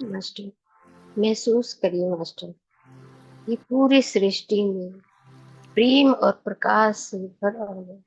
Master, महसूस करिए master, ये पूरी सृष्टि में प्रेम और प्रकाश से भरा है।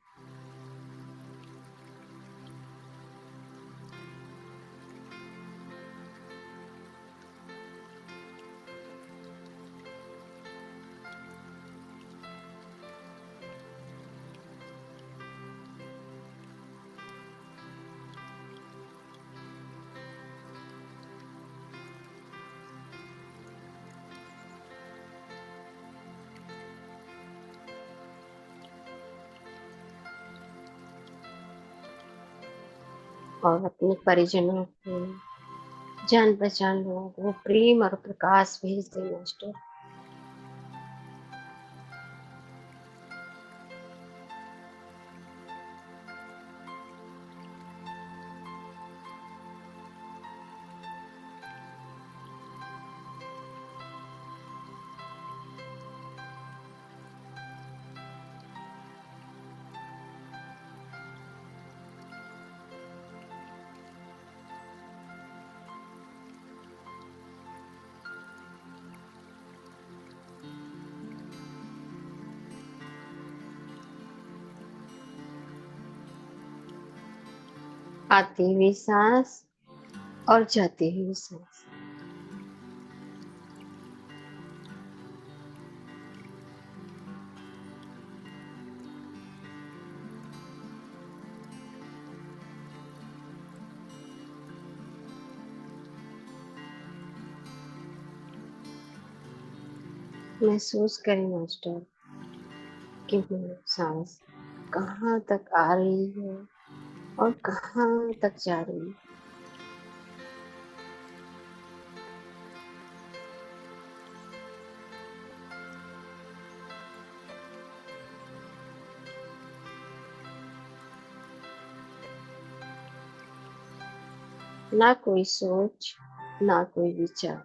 और अपने परिजनों को, जान पहचान लोगों को प्रेम और प्रकाश भेज दे मास्टर। आती हुई सांस और जाती हुई सांस। महसूस करें मास्टर कि वो सांस कहाँ तक आ रही है और कहाँ तक जा रही है। ना कोई सोच, ना कोई विचार।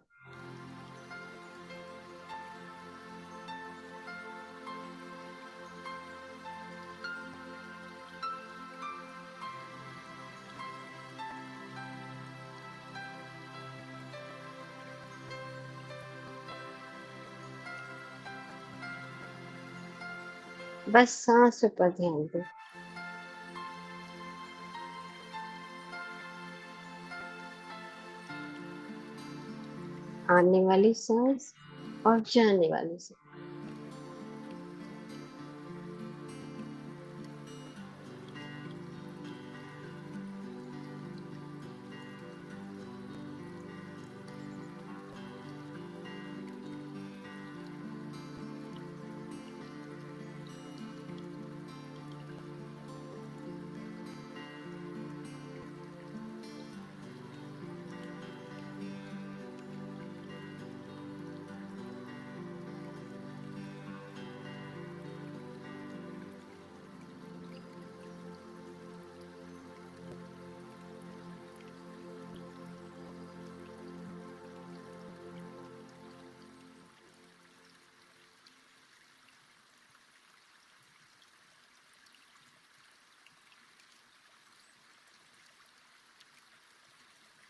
बस सांसों पर ध्यान दे। आने वाली सांस और जाने वाली सांस।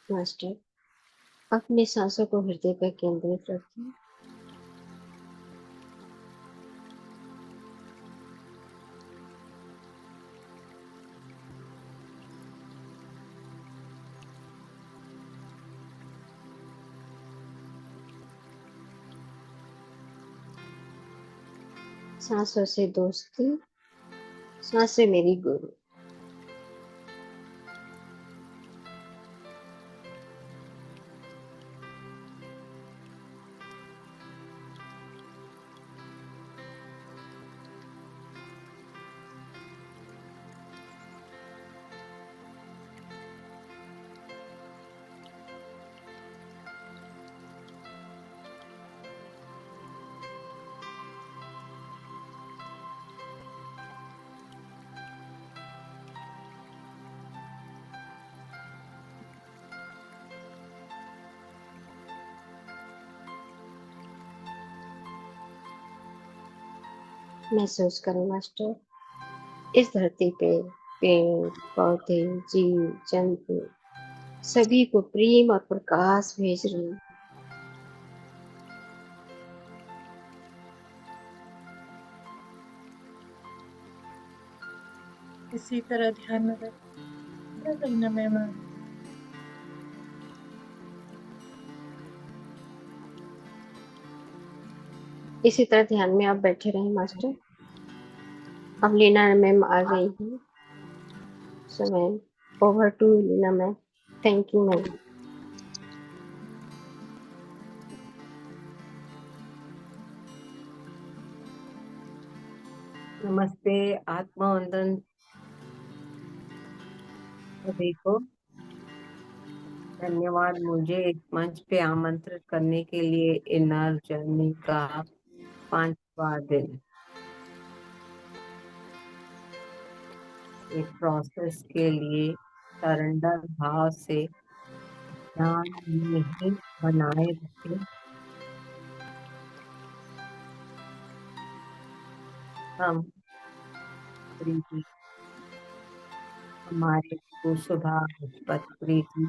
मास्टर, अपनी सांसों को हृदय पर केंद्रित रखिए। सांसों से दोस्ती, सांसें मेरी गुरु। महसूस करें मास्टर, इस धरती पे पेड़ पौधे, जीव जंतु सभी को प्रेम और प्रकाश भेज रही हूँ। इसी तरह ध्यान में रख। क्या करना मेहमान? इसी तरह ध्यान में आप बैठे रहे मास्टर। अब लीना मैम आ गई हैं। So ma'am, over to Leena ma'am. Thank you ma'am. नमस्ते। आत्मवंदन सभी को। धन्यवाद मुझे इस मंच पे आमंत्रित करने के लिए। इनर जर्नी का 5वां दिन एक प्रोसेस के लिए सरेंडर भाव से ध्यान में ही बनाए रखे। हम प्रीति, हमारे गुरु सुधा पत्री जी,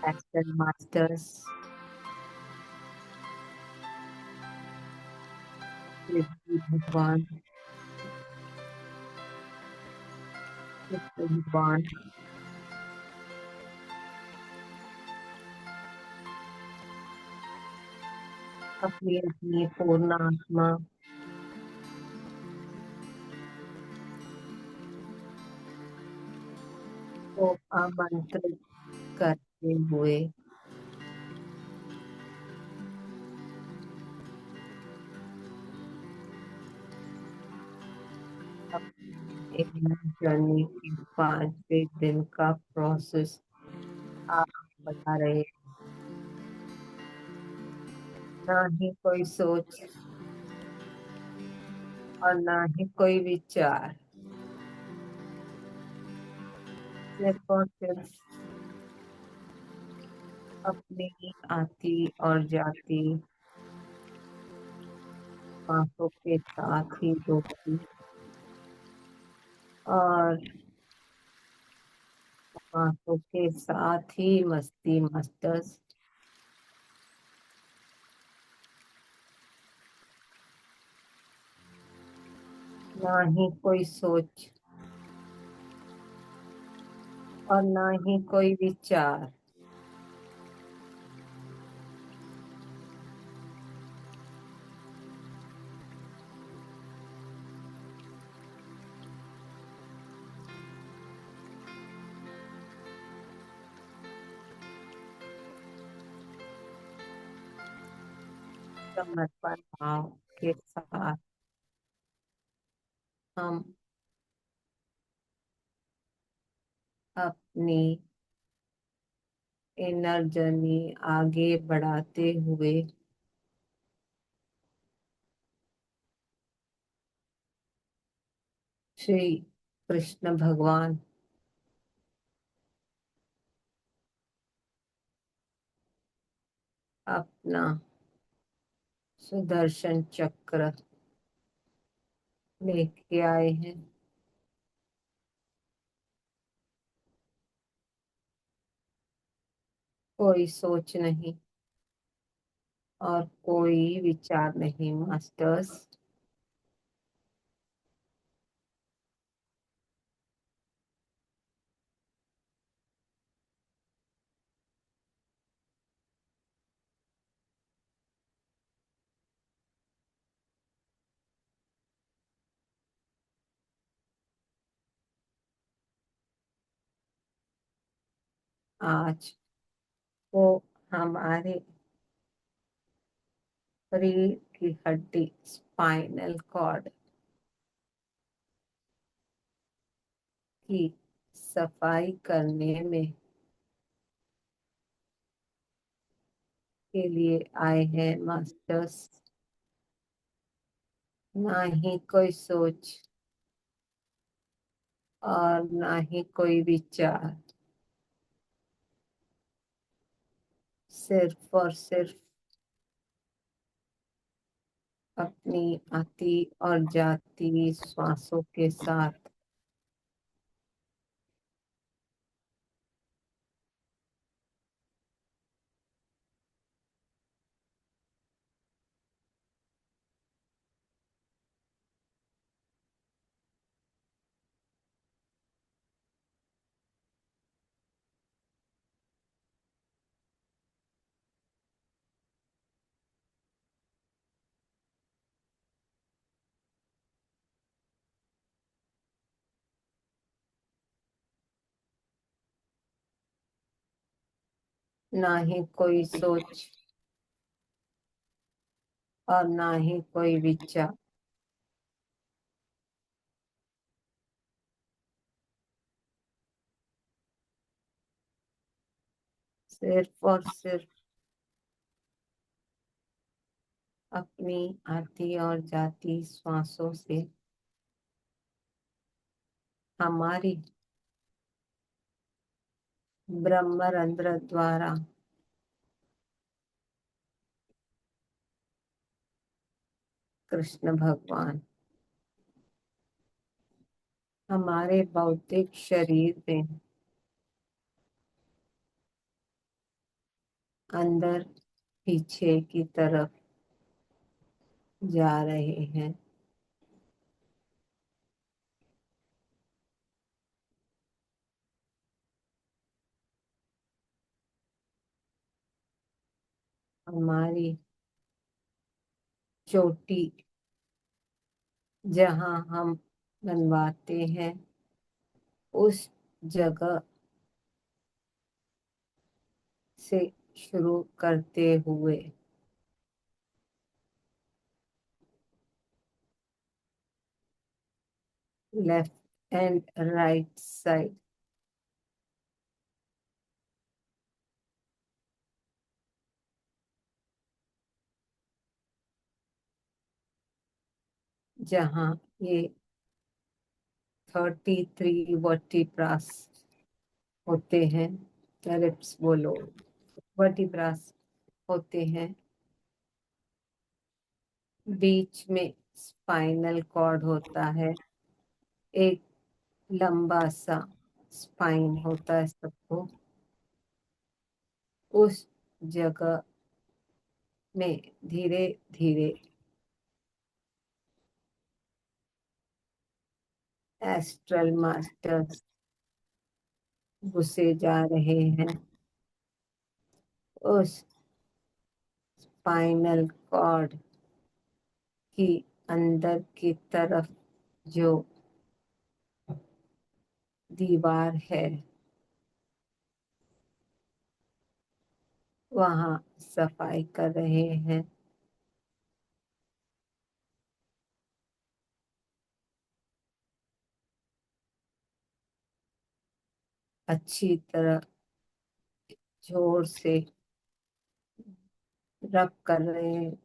एक्शन मास्टर्स, शिवजी भगवान, कृष्ण भगवान, अपनी अपनी पूर्ण आत्मा को आमंत्रित करते हुए जर्नी के 5वें दिन का प्रोसेस आप बता रहे हैं। ना ही कोई सोच और ना ही कोई विचार, सिर्फ और सिर्फ अपनी आती और जाती सांसों के साथ ही दोस्ती और सांसों के साथ ही मस्ती मास्टर्स। ना ही कोई सोच और ना ही कोई विचार, समर्पण भाव के साथ हम अपनी इनर जर्नी आगे बढ़ाते हुए श्री कृष्ण भगवान, अपना सुदर्शन चक्र लेके आए हैं। कोई सोच नहीं और कोई विचार नहीं मास्टर्स। आज वो हमारे शरीर की हड्डी स्पाइनल कॉर्ड की सफाई करने में के लिए आए हैं मास्टर्स। ना ही कोई सोच और ना ही कोई विचार, सिर्फ और सिर्फ अपनी आती और जाती श्वासों के साथ ना ही कोई सोच और ना ही कोई विचार। सिर्फ और सिर्फ अपनी आती और जाती श्वासों से हमारी ब्रह्मरंध्र द्वारा कृष्ण भगवान हमारे भौतिक शरीर में अंदर पीछे की तरफ जा रहे हैं। हमारी चोटी जहाँ हम बनवाते हैं उस जगह से शुरू करते हुए लेफ्ट एंड राइट साइड जहाँ ये 33 वर्टिब्रास होते हैं, रिप्स बोलो, वर्टिब्रास होते हैं। बीच में स्पाइनल कॉर्ड होता है, एक लंबा सा स्पाइन होता है सबको। उस जगह में धीरे धीरे एस्ट्रल मास्टर्स घुसे जा रहे हैं। उस स्पाइनल कॉर्ड की अंदर की तरफ जो दीवार है वहाँ सफाई कर रहे हैं। अच्छी तरह जोर से रब कर रहे हैं।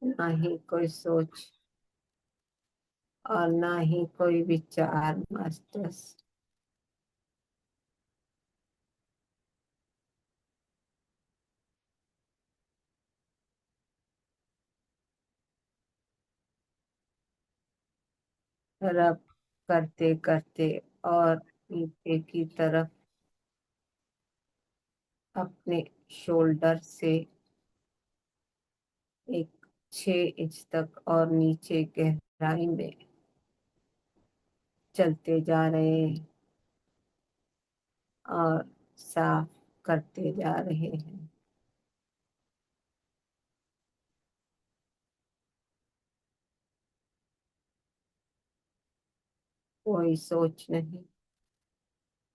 ना ही कोई सोच और ना ही कोई विचार मास्टर्स। रब करते करते और नीचे की तरफ अपने शोल्डर से एक 6 इंच तक और नीचे गहराई में चलते जा रहे हैं और साफ करते जा रहे हैं। कोई सोच नहीं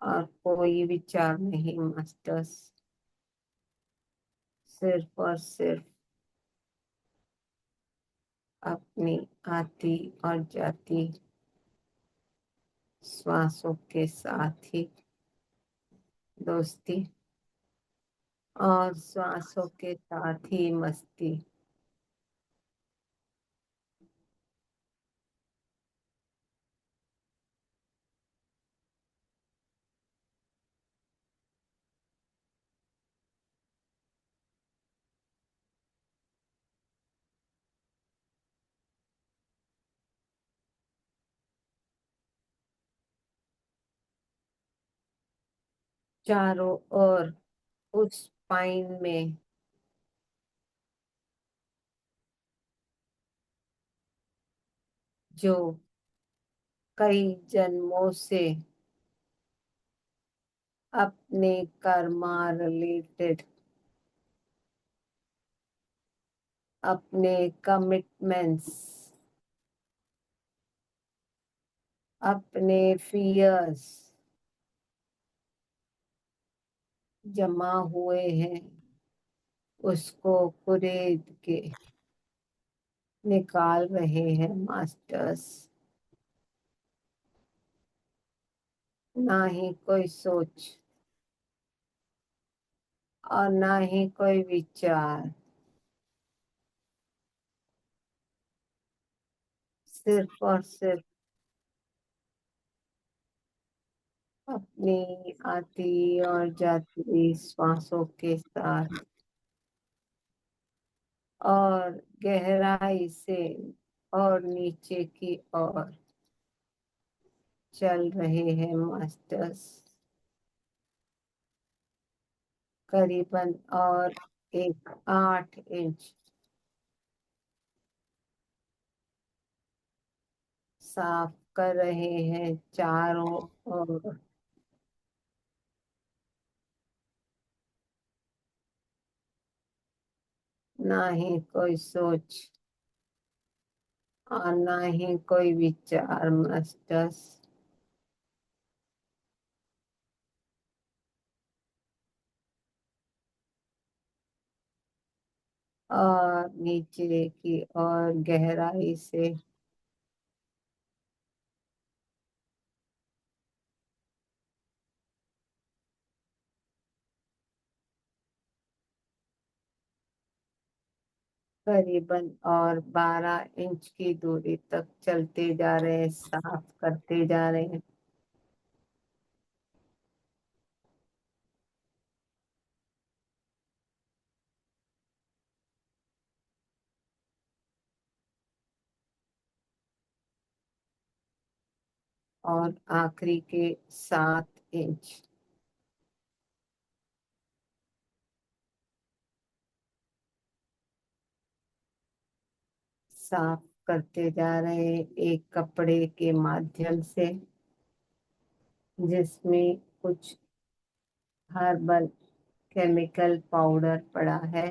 और कोई विचार नहीं मास्टर्स। सिर्फ और सिर्फ अपनी आती और जाती श्वासों के साथ ही दोस्ती और श्वासों के साथ ही मस्ती। चारों ओर उस पाइन में जो कई जन्मों से अपने कर्मा रिलेटेड अपने कमिटमेंट्स अपने फियर्स जमा हुए हैं उसको कुरेद के निकाल रहे हैं मास्टर्स। ना ही कोई सोच और ना ही कोई विचार, सिर्फ और सिर्फ अपनी आती और जाती श्वासों के साथ और गहराई से और नीचे की ओर चल रहे हैं मास्टर्स। करीबन और एक 8 इंच साफ कर रहे हैं चारों ओर। ना ही कोई सोच और ना ही कोई विचार मास्टर्स। और नीचे की ओर गहराई से करीबन और 12 इंच की दूरी तक चलते जा रहे हैं, साफ करते जा रहे हैं। और आखिरी के 7 इंच साफ करते जा रहे हैं एक कपड़े के माध्यम से, जिसमें कुछ हर्बल केमिकल पाउडर पड़ा है।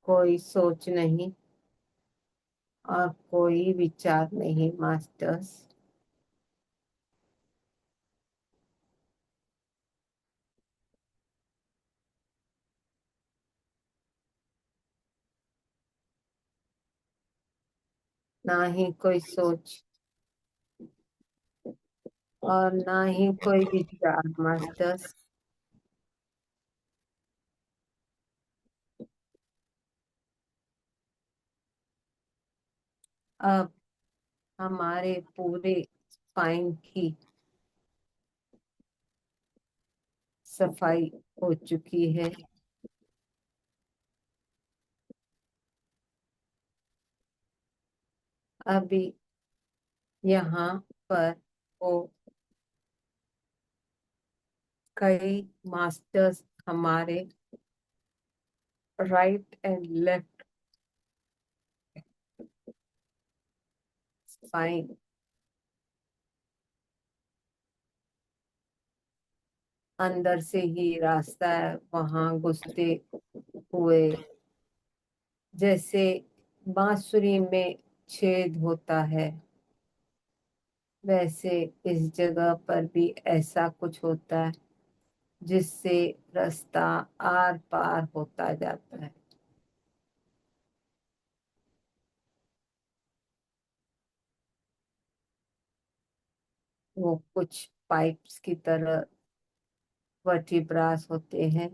कोई सोच नहीं और कोई विचार नहीं मास्टर्स। ना ही कोई सोच और ना ही कोई विचार मास्टर्स। अब हमारे पूरे स्पाइन की सफाई हो चुकी है। अभी यहाँ पर वो कई मास्टर्स हमारे राइट एंड लेफ्ट स्पाइन अंदर से ही रास्ता है वहां घुसते हुए, जैसे बांसुरी में छेद होता है वैसे इस जगह पर भी ऐसा कुछ होता है जिससे रास्ता आर पार होता जाता है। वो कुछ पाइप्स की तरह वर्टिब्रास होते हैं।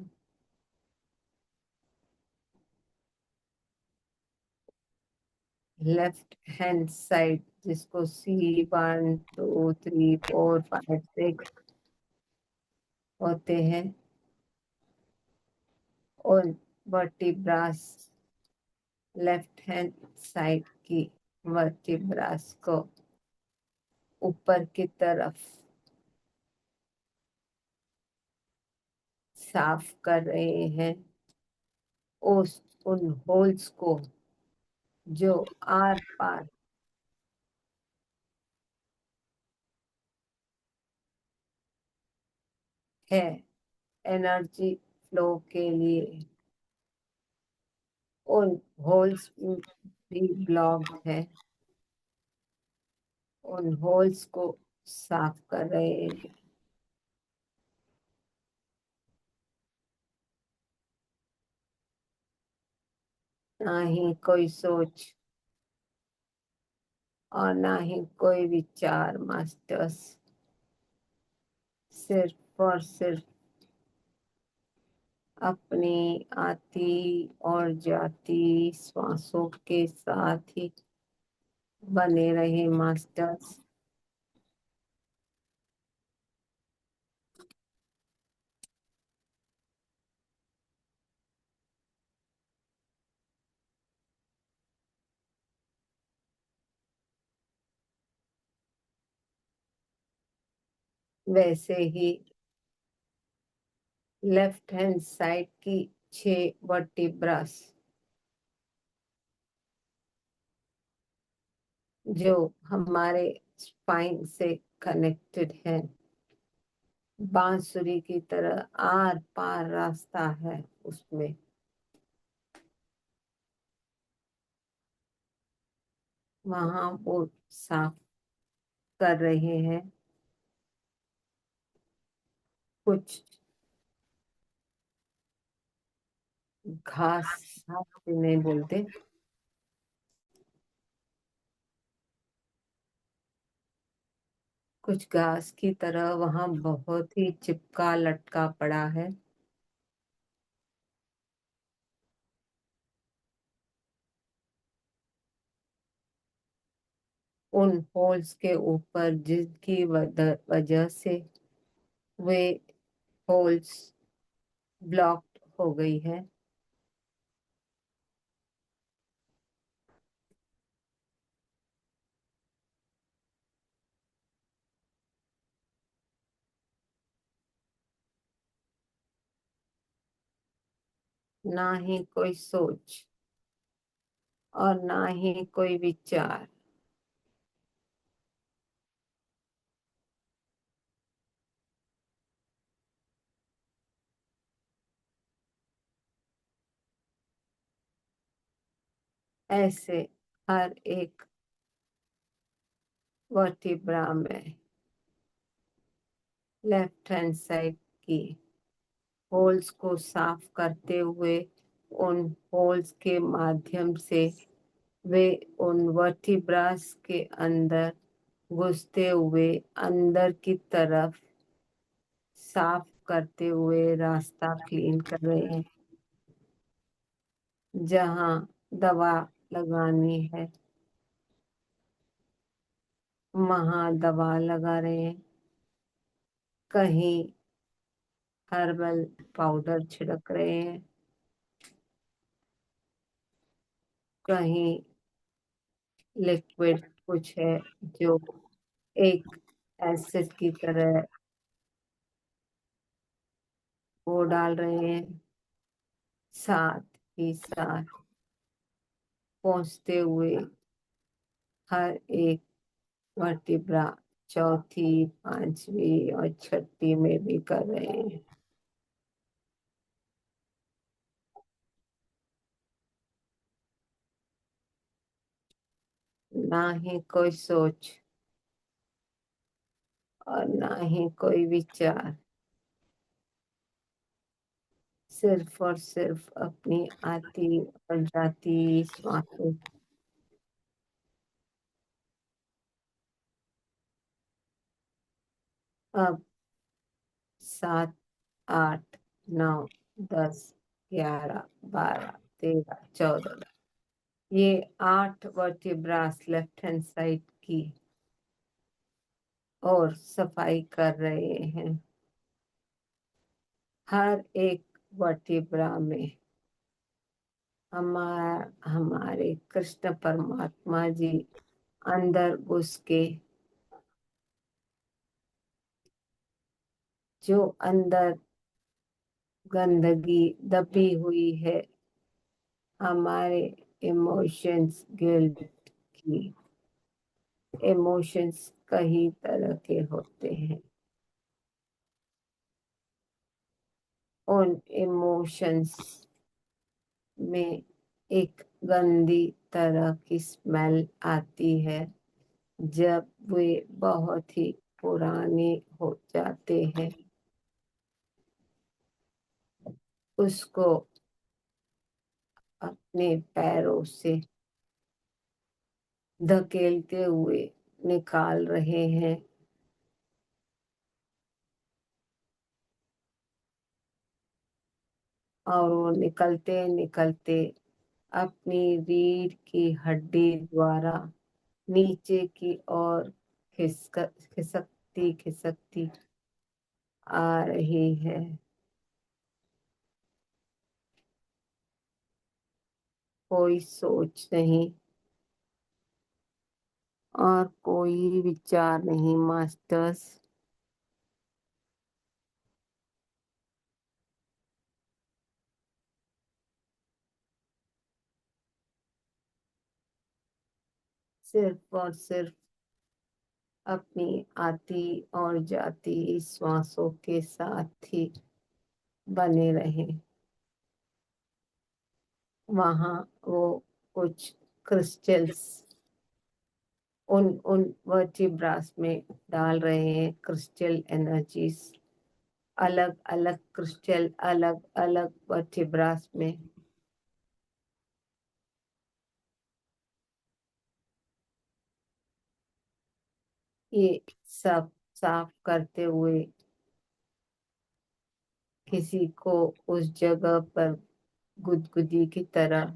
लेफ्ट हैंड साइड जिसको C 1 2 3 4 5 6 होते हैं, और वर्टिब्रास लेफ्ट हैंड साइड की वर्टिब्रास को ऊपर की तरफ साफ कर रहे हैं उस उन होल्स को जो आर पार है एनर्जी फ्लो के लिए। उन होल्स भी ब्लॉक्ड है उन होल्स को साफ कर रहे हैं। ना ही कोई सोच और ना ही कोई विचार मास्टर्स, सिर्फ और सिर्फ अपनी आती और जाती श्वासों के साथ ही बने रहे मास्टर्स। वैसे ही लेफ्ट हैंड साइड की 6 वर्टिब्रास जो हमारे स्पाइन से कनेक्टेड है, बांसुरी की तरह आर पार रास्ता है उसमें। वहां वो साफ कर रहे हैं। कुछ घास, घास भी नहीं बोलते, कुछ घास की तरह वहां बहुत ही चिपका लटका पड़ा है। उन होल्स के ऊपर जिसकी वजह से वे होल्स ब्लॉक्ड हो गई है। ना ही कोई सोच और ना ही कोई विचार। ऐसे हर एक वर्टिब्रा में लेफ्ट हैंड साइड की होल्स को साफ करते हुए, उन होल्स के माध्यम से वे उन वर्टिब्रास के अंदर घुसते हुए अंदर की तरफ साफ करते हुए रास्ता क्लीन कर रहे हैं। जहां दवा लगानी है वहां दवा लगा रहे हैं। कहीं हर्बल पाउडर छिड़क रहे हैं, कहीं लिक्विड कुछ है जो एक एसिड की तरह वो डाल रहे हैं। साथ ही साथ पहुंचते हुए हर एक वर्टिब्रा, चौथी, पांचवी और छठी में भी कर रहे हैं। ना ही कोई सोच और ना ही कोई विचार, सिर्फ और सिर्फ अपनी आती और जाती श्वासों। अब 7, 8, 9, 10, 11, 12, 13, 14, ये 8 वर्टिब्रास लेफ्ट हैंड साइड की और सफाई कर रहे हैं। हर एक वर्टिब्रा में हमारे कृष्ण परमात्मा जी अंदर घुस के जो अंदर गंदगी दबी हुई है, हमारे इमोशंस, गिल्ट की। इमोशंस कई तरह के होते हैं। उन इमोशंस में एक गंदी तरह की स्मेल आती है जब वे बहुत ही पुराने हो जाते हैं, उसको अपने पैरों से धकेलते हुए निकाल रहे हैं। और वो निकलते निकलते अपनी रीढ़ की हड्डी द्वारा नीचे की ओर खिसकती खिसकती आ रही है। कोई सोच नहीं और कोई विचार नहीं मास्टर्स। सिर्फ और सिर्फ अपनी आती और जाती श्वासों के साथ ही बने रहे। वहां वो कुछ क्रिस्टल्स उन वर्टिब्रास में डाल रहे हैं, क्रिस्टल एनर्जीज, अलग अलग क्रिस्टल अलग अलग वर्टिब्रास में। ये सब साफ करते हुए किसी को उस जगह पर गुदगुदी की तरह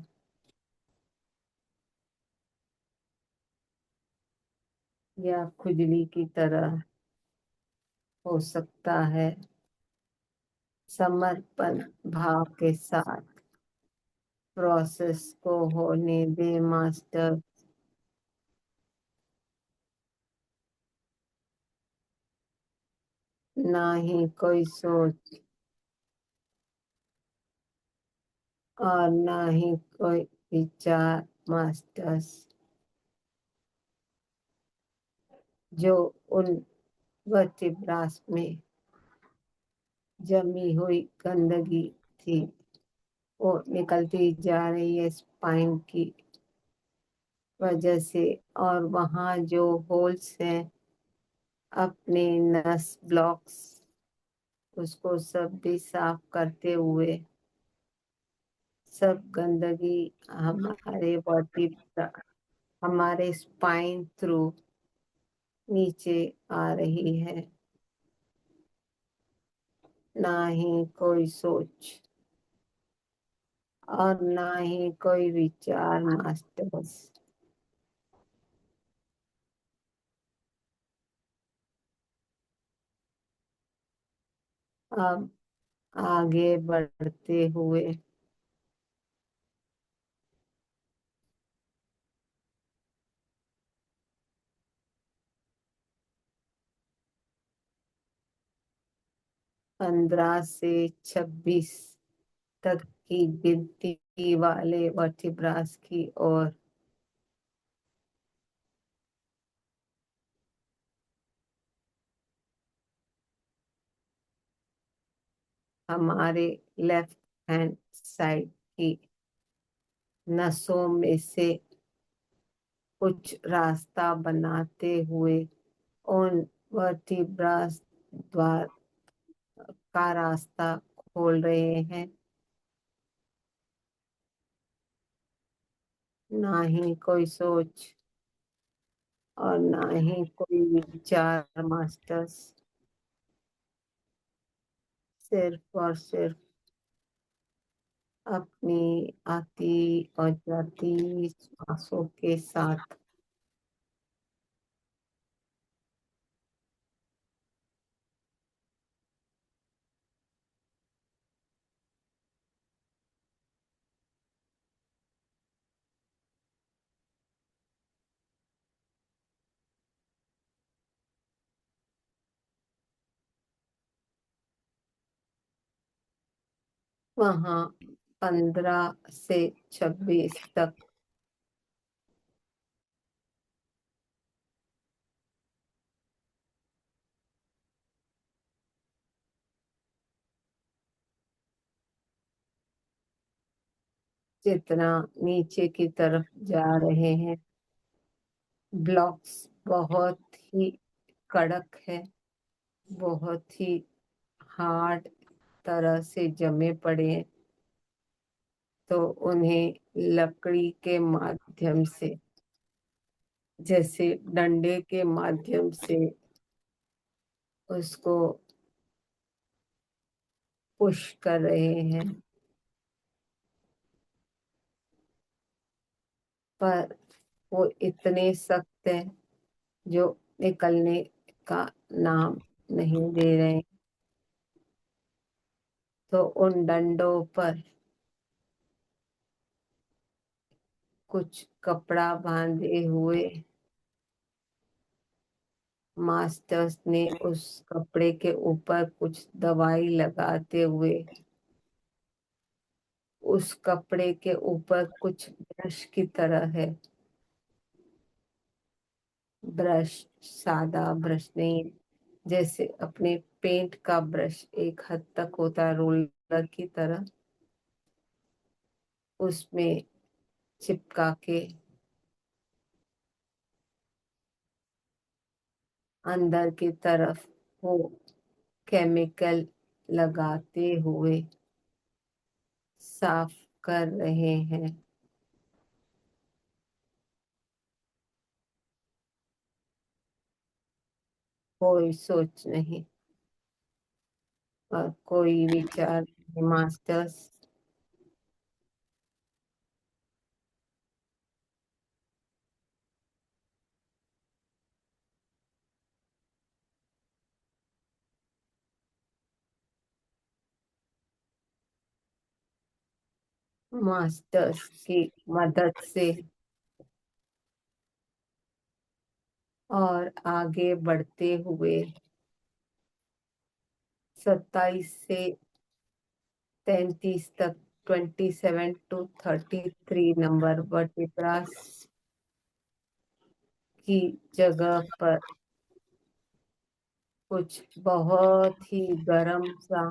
या खुजली की तरह हो सकता है। समर्पण भाव के साथ प्रोसेस को होने दे मास्टर। ना ही कोई सोच और ना ही कोई विचार मास्टर्स। जो उन वर्टिब्रास में जमी हुई गंदगी थी वो निकलती जा रही है स्पाइन की वजह से। और वहाँ जो होल्स हैं, अपने नस ब्लॉक्स, उसको सब भी साफ करते हुए सब गंदगी हमारे बॉडी, हमारे स्पाइन थ्रू नीचे आ रही है। ना ही कोई सोच और ना ही कोई विचार मास्टर्स। अब आगे बढ़ते हुए 15 से 26 तक की गिनती वाले वर्टिब्रास की ओर हमारे लेफ्ट हैंड साइड की नसों में से कुछ रास्ता बनाते हुए उन वर्टिब्रास द्वार का रास्ता खोल रहे हैं। ना ही कोई सोच और ना ही कोई विचार मास्टर्स। सिर्फ और सिर्फ अपनी आती और जाती सांसों के साथ वहाँ 15 से 26 तक जितना नीचे की तरफ जा रहे हैं, ब्लॉक्स बहुत ही कड़क है, बहुत ही हार्ड तरह से जमे पड़े हैं, तो उन्हें लकड़ी के माध्यम से, जैसे डंडे के माध्यम से उसको पुश कर रहे हैं, पर वो इतने सख्त हैं जो निकलने का नाम नहीं दे रहे। तो उन डंडों पर कुछ कपड़ा बांधे हुए मास्टर्स ने उस कपड़े के ऊपर कुछ दवाई लगाते हुए उस कपड़े के ऊपर कुछ ब्रश की तरह है, ब्रश सादा ब्रश नहीं, जैसे अपने पेंट का ब्रश एक हद तक होता है रोलर की तरह, उसमें चिपका के अंदर की तरफ वो केमिकल लगाते हुए साफ कर रहे हैं। कोई सोच नहीं और कोई विचार नहीं। मास्टर्स मास्टर्स की मदद से और आगे बढ़ते हुए 27 से 33 तक 27 to 33 नंबर वर्टिब्रास की जगह पर कुछ बहुत ही गर्म सा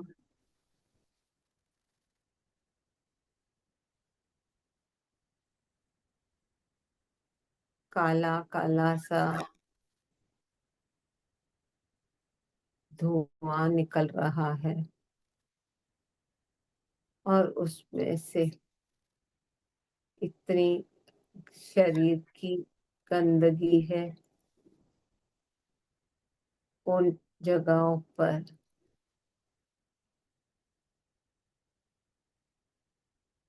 काला काला सा धुआं निकल रहा है और उसमें से इतनी शरीर की गंदगी है उन जगहों पर,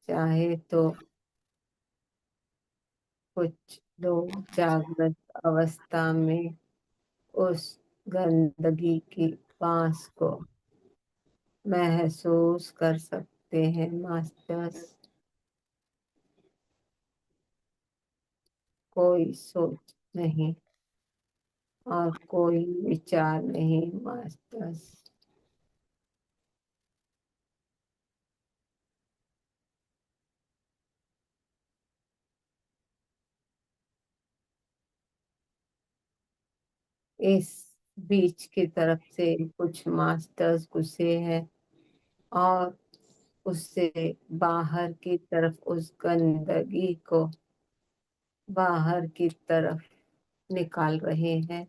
चाहे तो कुछ लोग जागृत अवस्था में उस गंदगी की बांस को महसूस कर सकते हैं। मास्टर्स कोई सोच नहीं और कोई विचार नहीं। मास्टर्स इस बीच की तरफ से कुछ मास्टर्स घुसे हैं और उससे बाहर की तरफ उस गंदगी को बाहर की तरफ निकाल रहे हैं।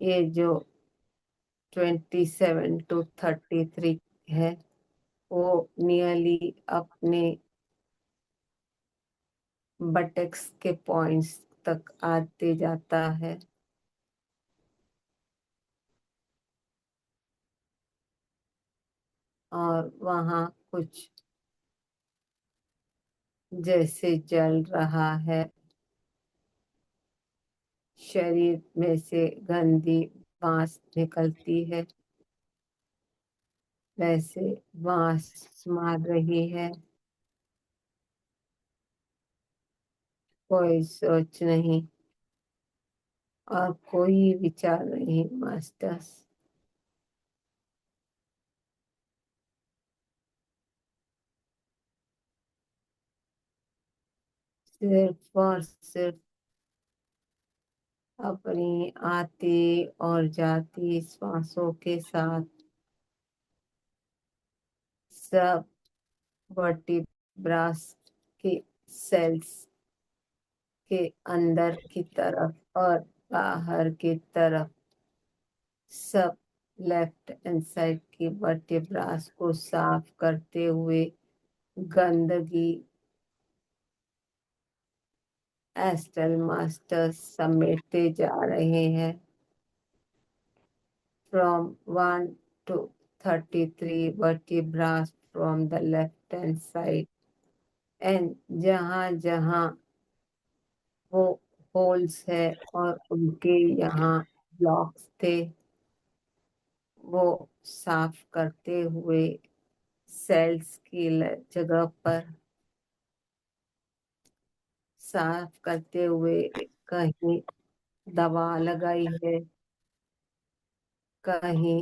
ये जो 27 to 33 है वो नियरली अपने बटेक्स के पॉइंट्स तक आते जाता है और वहाँ कुछ जैसे जल रहा है, शरीर में से गंदी बांस निकलती है वैसे बांस मार रही है। कोई सोच नहीं और कोई विचार नहीं। मास्टर्स सिर्फ और सिर्फ अपनी आती और जाती श्वासों के साथ सब वर्टिब्रास के सेल्स के अंदर की तरफ और बाहर की तरफ सब लेफ्ट हैंड साइड की वर्टिब्रास को साफ करते हुए गंदगी एस्टल मास्टर्स समेटते जा रहे हैं from 1 to 33 vertebrae from the left hand side and जहाँ जहाँ वो होल्स है और उनके यहाँ ब्लॉक्स थे वो साफ करते हुए सेल्स की जगह पर साफ करते हुए कहीं दवा लगाई है कहीं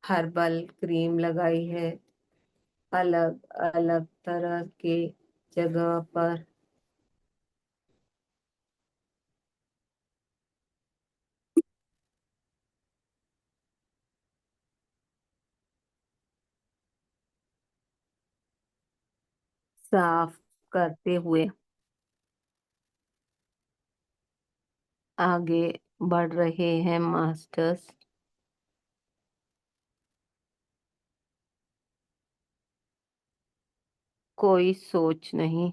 हर्बल क्रीम लगाई है अलग अलग तरह के जगह पर साफ करते हुए आगे बढ़ रहे हैं मास्टर्स। कोई सोच नहीं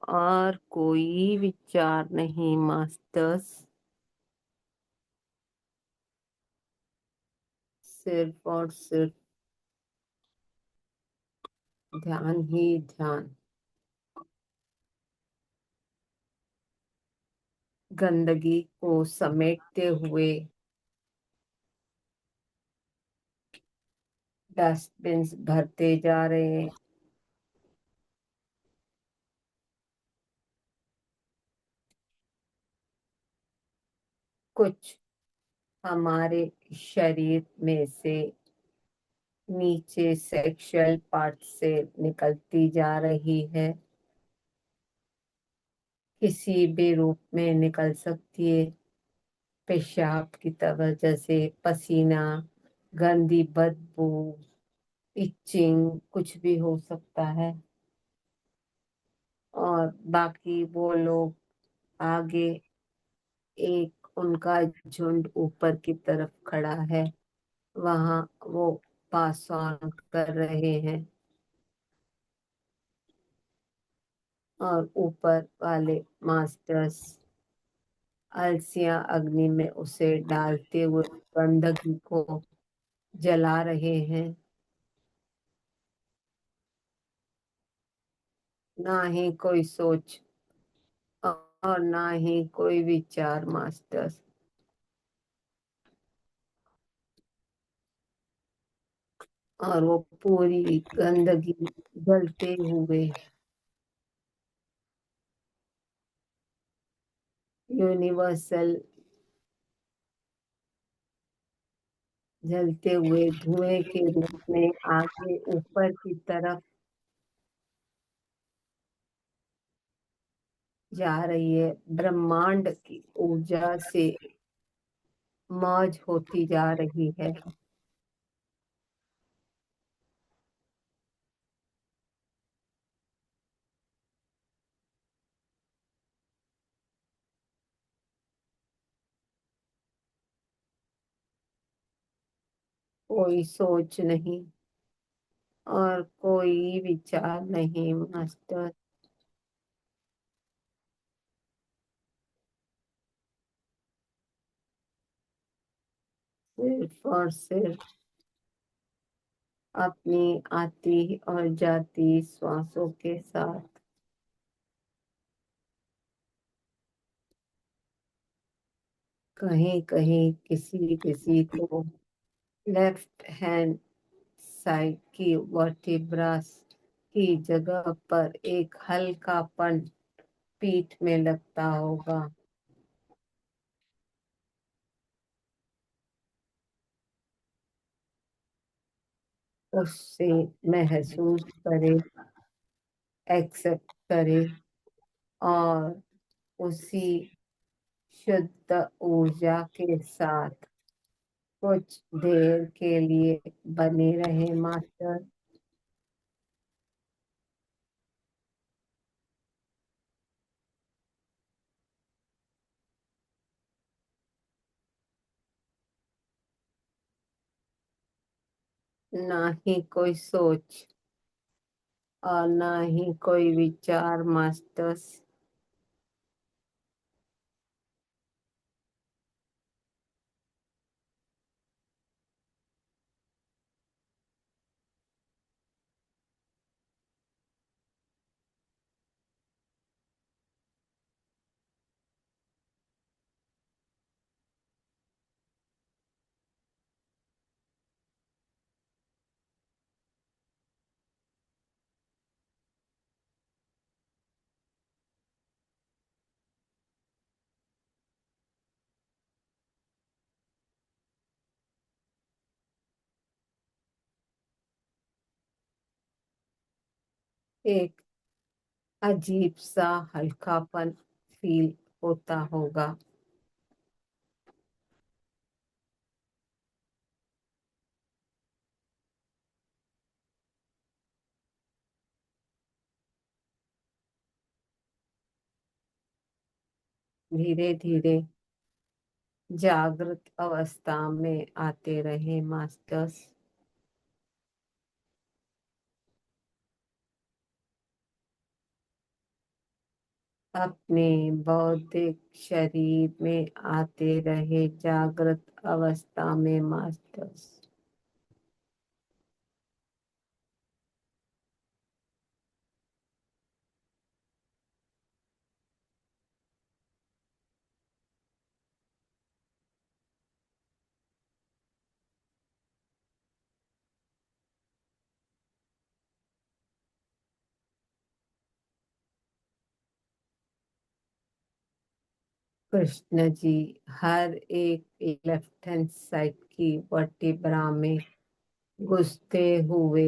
और कोई विचार नहीं मास्टर्स, सिर्फ और सिर्फ ध्यान ही ध्यान। गंदगी को समेटते हुए डस्टबिन भरते जा रहे हैं। कुछ हमारे शरीर में से नीचे सेक्सुअल पार्ट से निकलती जा रही है, किसी भी रूप में निकल सकती है। पेशाब की वजह से पसीना, गंदी बदबू, इचिंग कुछ भी हो सकता है। और बाकी वो लोग आगे एक उनका झुंड ऊपर की तरफ खड़ा है, वहां वो पास ऑन कर रहे हैं और ऊपर वाले मास्टर्स अलसिया अग्नि में उसे डालते हुए गंदगी को जला रहे हैं। ना ही कोई सोच और ना ही कोई विचार मास्टर्स, और वो पूरी गंदगी जलते हुए यूनिवर्सल जलते हुए धुएं के रूप में आगे ऊपर की तरफ जा रही है, ब्रह्मांड की ऊर्जा से मौज होती जा रही है। कोई सोच नहीं और कोई विचार नहीं मास्टर, सिर्फ और सिर्फ अपनी आती और जाती श्वासों के साथ कहीं कहीं किसी किसी को लेफ्ट हैंड साइड की वर्टिब्रास की जगह पर एक हल्कापन पीठ में लगता होगा। उससे महसूस करे, एक्सेप्ट करे और उसी शुद्ध ऊर्जा के साथ कुछ देर के लिए बने रहे मास्टर। ना ही कोई सोच और ना ही कोई विचार मास्टर्स। एक अजीब सा हल्कापन फील होता होगा। धीरे धीरे जागृत अवस्था में आते रहे मास्टर्स। अपने बौद्धिक शरीर में आते रहे जागृत अवस्था में मास्टर्स। कृष्ण जी हर एक लेफ्ट हैंड साइड की वर्टिब्रा में घुसते हुए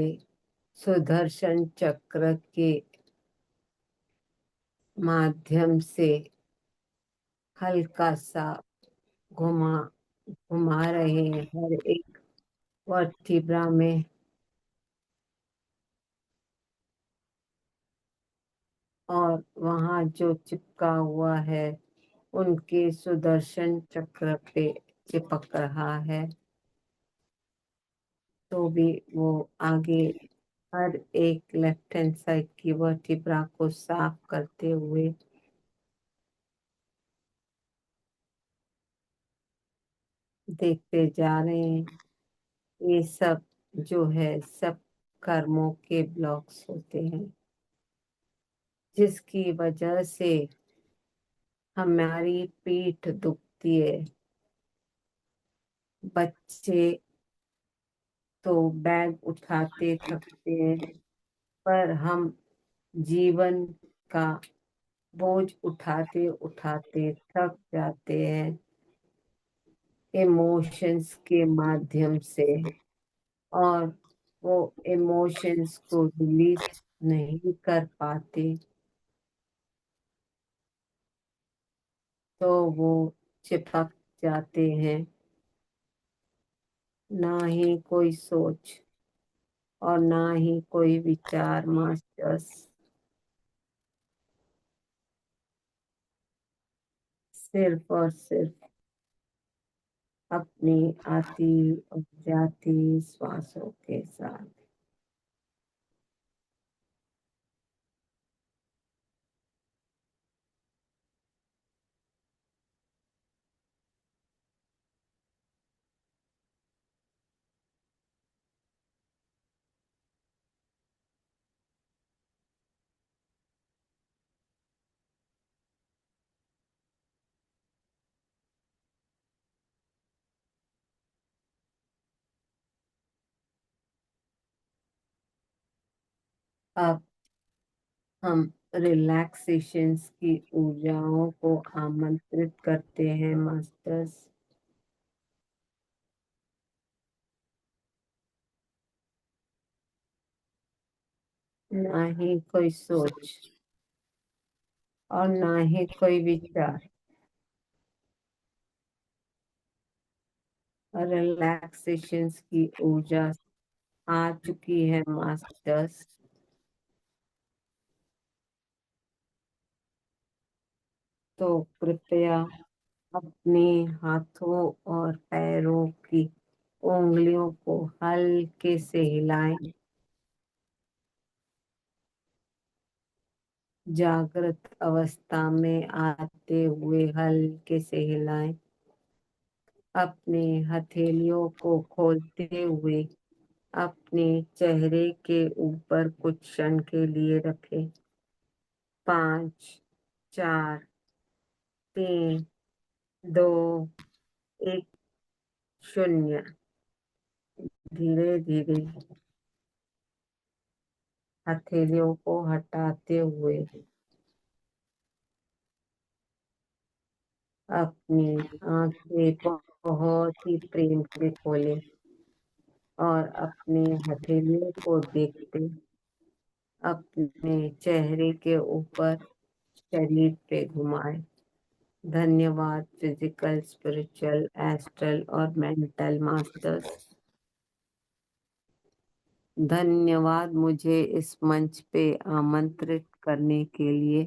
सुदर्शन चक्र के माध्यम से हल्का सा घुमा घुमा रहे हैं हर एक वर्टिब्रा में। और वहाँ जो चिपका हुआ है उनके सुदर्शन चक्र पे चिपक रहा है। तो भी वो आगे हर एक लेफ्ट हैंड साइड की वर्टिब्रा को साफ करते हुए देखते जा रहे हैं। ये सब जो है सब कर्मों के ब्लॉक्स होते हैं जिसकी वजह से हमारी पीठ दुखती है। बच्चे तो बैग उठाते थकते हैं पर हम जीवन का बोझ उठाते उठाते थक जाते हैं इमोशंस के माध्यम से। और वो इमोशंस को रिलीज नहीं कर पाते तो वो चिपक जाते हैं। ना ही कोई सोच और ना ही कोई विचार मास्टर्स। सिर्फ और सिर्फ अपनी आती और जाती श्वासों के साथ। अब हम रिलैक्सेशंस की ऊर्जाओं को आमंत्रित करते हैं मास्टर्स। ना ही कोई सोच और ना ही कोई विचार। रिलैक्सेशंस की ऊर्जा आ चुकी है मास्टर्स। तो कृपया अपने हाथों और पैरों की उंगलियों को हल्के से हिलाएं। जागृत अवस्था में आते हुए हल्के से हिलाएं। अपने हथेलियों को खोलते हुए अपने चेहरे के ऊपर कुछ क्षण के लिए रखें। 5, 4, 3, 2, 1, 0। धीरे धीरे हथेलियों को हटाते हुए अपनी आंखें बहुत ही प्रेम से खोलें और अपने हथेलियों को देखते अपने चेहरे के ऊपर शरीर पे घुमाएं। धन्यवाद फिजिकल, स्पिरिचुअल, एस्ट्रल और मेंटल मास्टर्स। धन्यवाद मुझे इस मंच पे आमंत्रित करने के लिए।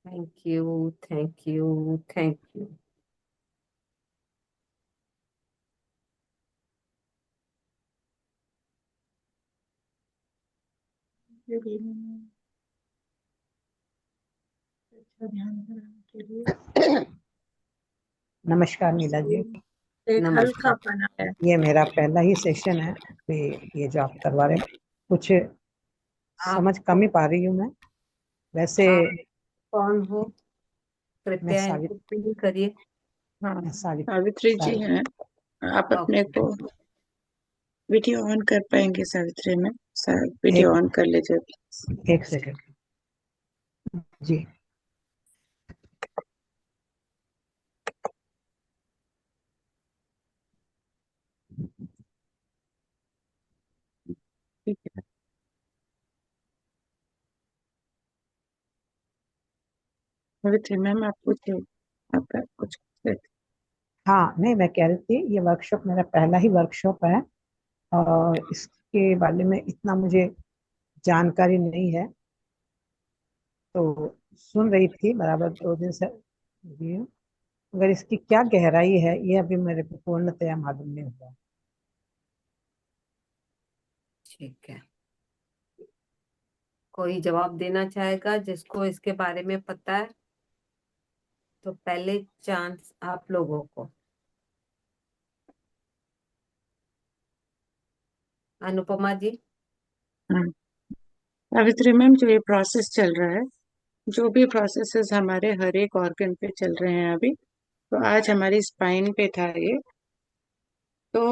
Thank you, thank you, thank you. अच्छा ध्यान कराने के लिए नमस्कार नीला जी। एक नमस्कार। हल्कापन है। ये मेरा पहला ही सेशन है, अभी ये जो आप करवा रहे हैं, कुछ समझ कम ही पा रही हूँ मैं। वैसे आप कौन हो? मैं कृपया सावित्री इंट्रोड्यूस करिए। हाँ, मैं सावित्री जी हैं। आप अपने ओके। को वीडियो ऑन कर पाएंगे सावित्री में? वीडियो ऑन कर लीजिए। एक सेकंड जी। ठीक है सावित्री मैम, आप पूछिए, आपका कुछ हाँ नहीं, मैं कह रही थी ये वर्कशॉप मेरा पहला ही वर्कशॉप है और इसके बारे में इतना मुझे जानकारी नहीं है, तो सुन रही थी बराबर 2 दिन से भी हूँ। मगर इसकी क्या गहराई है ये अभी मेरे को पूर्णतया मालूम नहीं हुआ। ठीक है, कोई जवाब देना चाहेगा जिसको इसके बारे में पता है? तो पहले चांस आप लोगों को। अनुपमा जी। हाँ सावित्री मैम, जो ये प्रोसेस चल रहा है, जो भी प्रोसेसेस हमारे हर एक ऑर्गन पे चल रहे हैं अभी, तो आज हमारी स्पाइन पे था ये। तो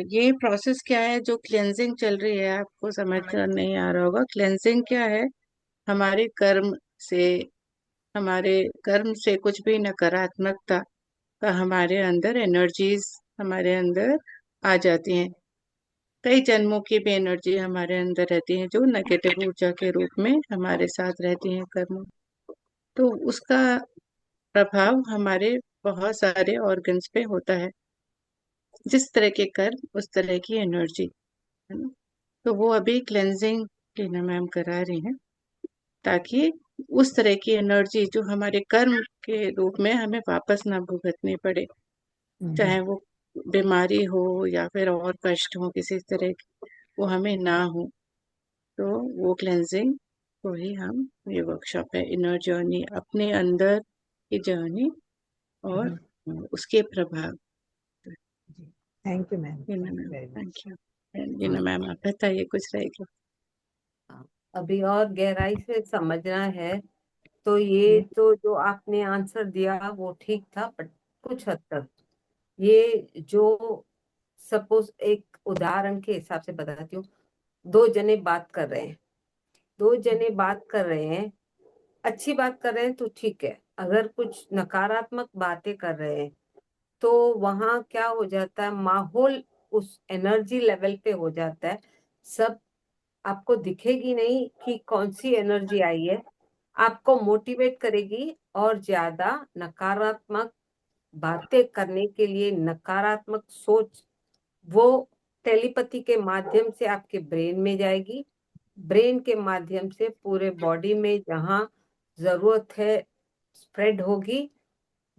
ये प्रोसेस क्या है, जो क्लेंजिंग चल रही है, आपको समझ नहीं आ रहा होगा। क्लेंजिंग क्या है? हमारे कर्म से, हमारे कर्म से कुछ भी नकारात्मकता का हमारे अंदर एनर्जीज हमारे अंदर आ जाती हैं। कई जन्मों की भी एनर्जी हमारे अंदर रहती है, जो नेगेटिव ऊर्जा के रूप में हमारे साथ रहती है कर्म। तो उसका प्रभाव हमारे बहुत सारे ऑर्गन्स पे होता है। जिस तरह के कर्म उस तरह की एनर्जी, है ना। तो वो अभी क्लेंजिंग टीना मैम करा रही हैं, ताकि उस तरह की एनर्जी जो हमारे कर्म के रूप में हमें वापस ना भुगतनी पड़े, हम्म, चाहे वो बीमारी हो या फिर और कष्ट हो किसी तरह की, वो हमें ना हो। तो वो क्लेंजिंग को ही हम, ये वर्कशॉप है इनर जर्नी, अपने अंदर की जर्नी और उसके प्रभाव। जी thank you ma'am, Tina thank you ma'am, very thank much. You. Tina ma'am, आप बताइए कुछ रहेगा। अभी और गहराई से समझना है तो ये तो जो आपने आंसर दिया वो ठीक था, बट कुछ हद तक ये जो, सपोज एक उदाहरण के हिसाब से बताती हूँ। 2 जने बात कर रहे हैं, 2 जने बात कर रहे हैं, अच्छी बात कर रहे हैं तो ठीक है। अगर कुछ नकारात्मक बातें कर रहे हैं तो वहां क्या हो जाता है, माहौल उस एनर्जी लेवल पे हो जाता है। सब आपको दिखेगी नहीं कि कौन सी एनर्जी आई है, आपको मोटिवेट करेगी और ज्यादा नकारात्मक बातें करने के लिए नकारात्मक सोच वो टेलीपैथी के माध्यम से आपके ब्रेन में जाएगी, ब्रेन के माध्यम से पूरे बॉडी में जहां जरूरत है स्प्रेड होगी,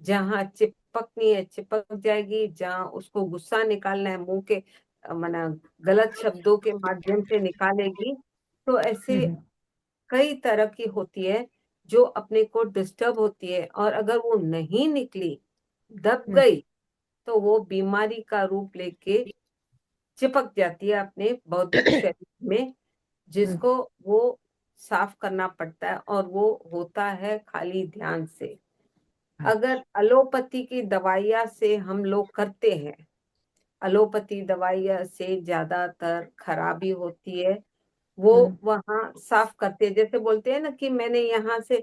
जहां चिपकनी है चिपक जाएगी, जहां उसको गुस्सा निकालना है मुंह के माना गलत शब्दों के माध्यम से निकालेगी। तो ऐसे कई तरह की होती है जो अपने को डिस्टर्ब होती है, और अगर वो नहीं निकली, दब गई, तो वो बीमारी का रूप लेके चिपक जाती है अपने बौद्धिक शरीर में, जिसको वो साफ करना पड़ता है, और वो होता है खाली ध्यान से। अगर एलोपैथी की दवाइयां से हम लोग करते हैं, एलोपैथी दवाइयां से ज्यादातर खराबी होती है, वो वहां साफ करते हैं। जैसे बोलते हैं ना कि मैंने यहाँ से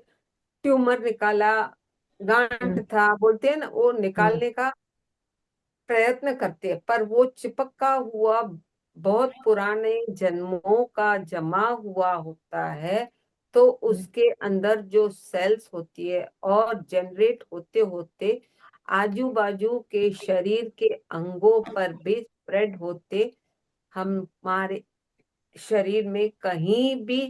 ट्यूमर निकाला, गांठ था, बोलते हैं ना, वो निकालने का प्रयत्न करते हैं, पर वो चिपका हुआ बहुत पुराने जन्मों का जमा हुआ होता है। तो उसके अंदर जो सेल्स होती है और जनरेट होते होते आजू बाजू के शरीर के अंगों पर भी स्प्रेड होते हमारे शरीर में कहीं भी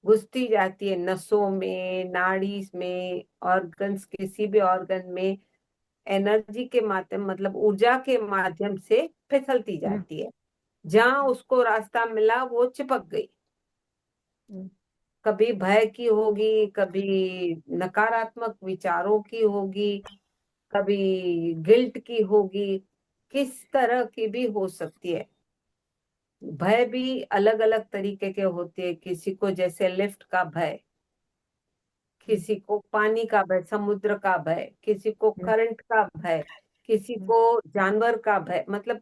घुसती जाती है, नसों में, नाड़ी में, ऑर्गन्स, किसी भी ऑर्गन में एनर्जी के माध्यम मतलब ऊर्जा के माध्यम से फिसलती जाती है। जहां उसको रास्ता मिला वो चिपक गई। कभी भय की होगी, कभी नकारात्मक विचारों की होगी, कभी गिल्ट की होगी, किस तरह की भी हो सकती है। भय भी अलग अलग तरीके के होते हैं। किसी को जैसे लिफ्ट का भय, किसी को पानी का भय, समुद्र का भय, किसी को करंट का भय, किसी को जानवर का भय, मतलब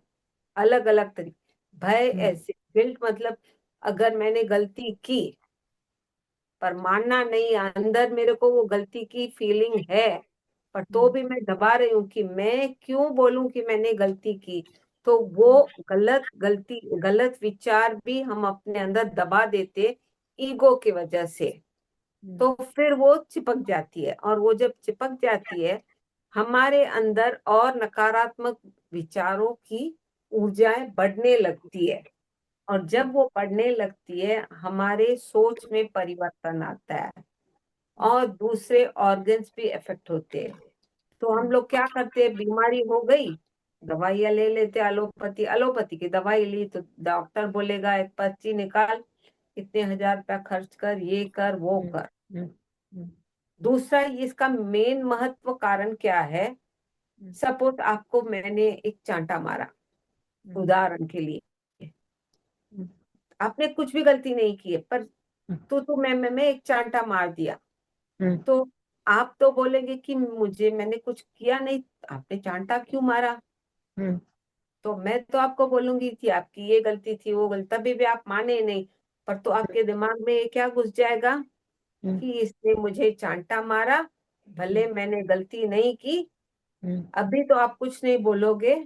अलग अलग तरीके भय। ऐसे गिल्ट मतलब अगर मैंने गलती की पर मानना नहीं, अंदर मेरे को वो गलती की फीलिंग है, पर तो भी मैं दबा रही हूँ कि मैं क्यों बोलूं कि मैंने गलती की। तो वो गलत विचार भी हम अपने अंदर दबा देते ईगो की वजह से। तो फिर वो चिपक जाती है, और वो जब चिपक जाती है हमारे अंदर और नकारात्मक विचारों की ऊर्जाएं बढ़ने लगती है, और जब वो बढ़ने लगती है हमारे सोच में परिवर्तन आता है, और दूसरे ऑर्गन्स भी इफेक्ट होते हैं। तो हम लोग क्या करते हैं, बीमारी हो गई, दवाइयां ले लेते, एलोपैथी की दवाई ली तो डॉक्टर बोलेगा एक पर्ची निकाल, इतने 1000 रुपया खर्च कर, ये कर वो कर। दूसरा इसका मेन महत्व कारण क्या है, सपोज आपको मैंने एक चांटा मारा, उदाहरण के लिए, आपने कुछ भी गलती नहीं की है, पर तो मैं एक चांटा मार दिया, तो आप तो बोलेंगे कि मैंने कुछ किया नहीं, आपने चांटा क्यों मारा। तो मैं तो आपको बोलूंगी कि आपकी ये गलती थी, वो गलती, तभी भी आप माने नहीं, पर तो आपके दिमाग में ये क्या घुस जाएगा कि इसने मुझे चांटा मारा, भले मैंने गलती नहीं की। अभी तो आप कुछ नहीं बोलोगे,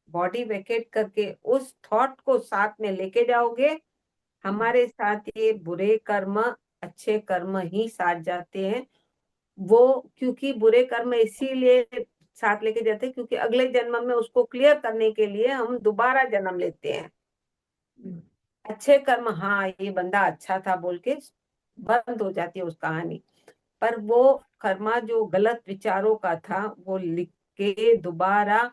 बॉडी वेकेट करके उस थॉट को साथ में लेके जाओगे। हमारे साथ ये बुरे कर्म अच्छे कर्म ही साथ जाते हैं। वो क्योंकि बुरे कर्म इसीलिए साथ लेके जाते हैं क्योंकि अगले जन्म में उसको क्लियर करने के लिए हम दोबारा जन्म लेते हैं। अच्छे कर्म, हाँ ये बंदा अच्छा था बोल के बंद हो जाती है उस कहानी, पर वो कर्मा जो गलत विचारों का था वो लिख के दोबारा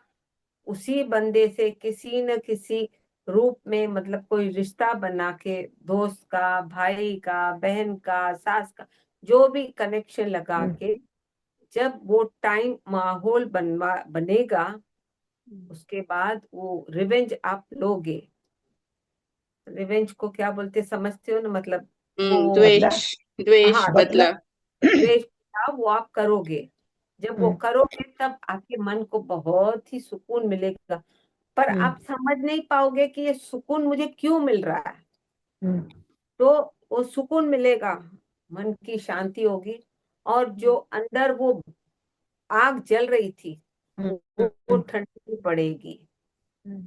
उसी बंदे से किसी न किसी रूप में, मतलब कोई रिश्ता बना के, दोस्त का, भाई का, बहन का, सास का, जो भी कनेक्शन लगा के, जब वो टाइम माहौल बनेगा, उसके बाद वो रिवेंज आप लोगे। रिवेंज को क्या बोलते समझते हो ना, मतलब वो, द्वेष, द्वेष, हाँ, बदला। द्वेष था वो आप करोगे। जब वो करोगे तब आपके मन को बहुत ही सुकून मिलेगा, पर आप समझ नहीं पाओगे कि ये सुकून मुझे क्यों मिल रहा है। तो वो सुकून मिलेगा, मन की शांति होगी, और जो अंदर वो आग जल रही थी वो ठंडी पड़ेगी,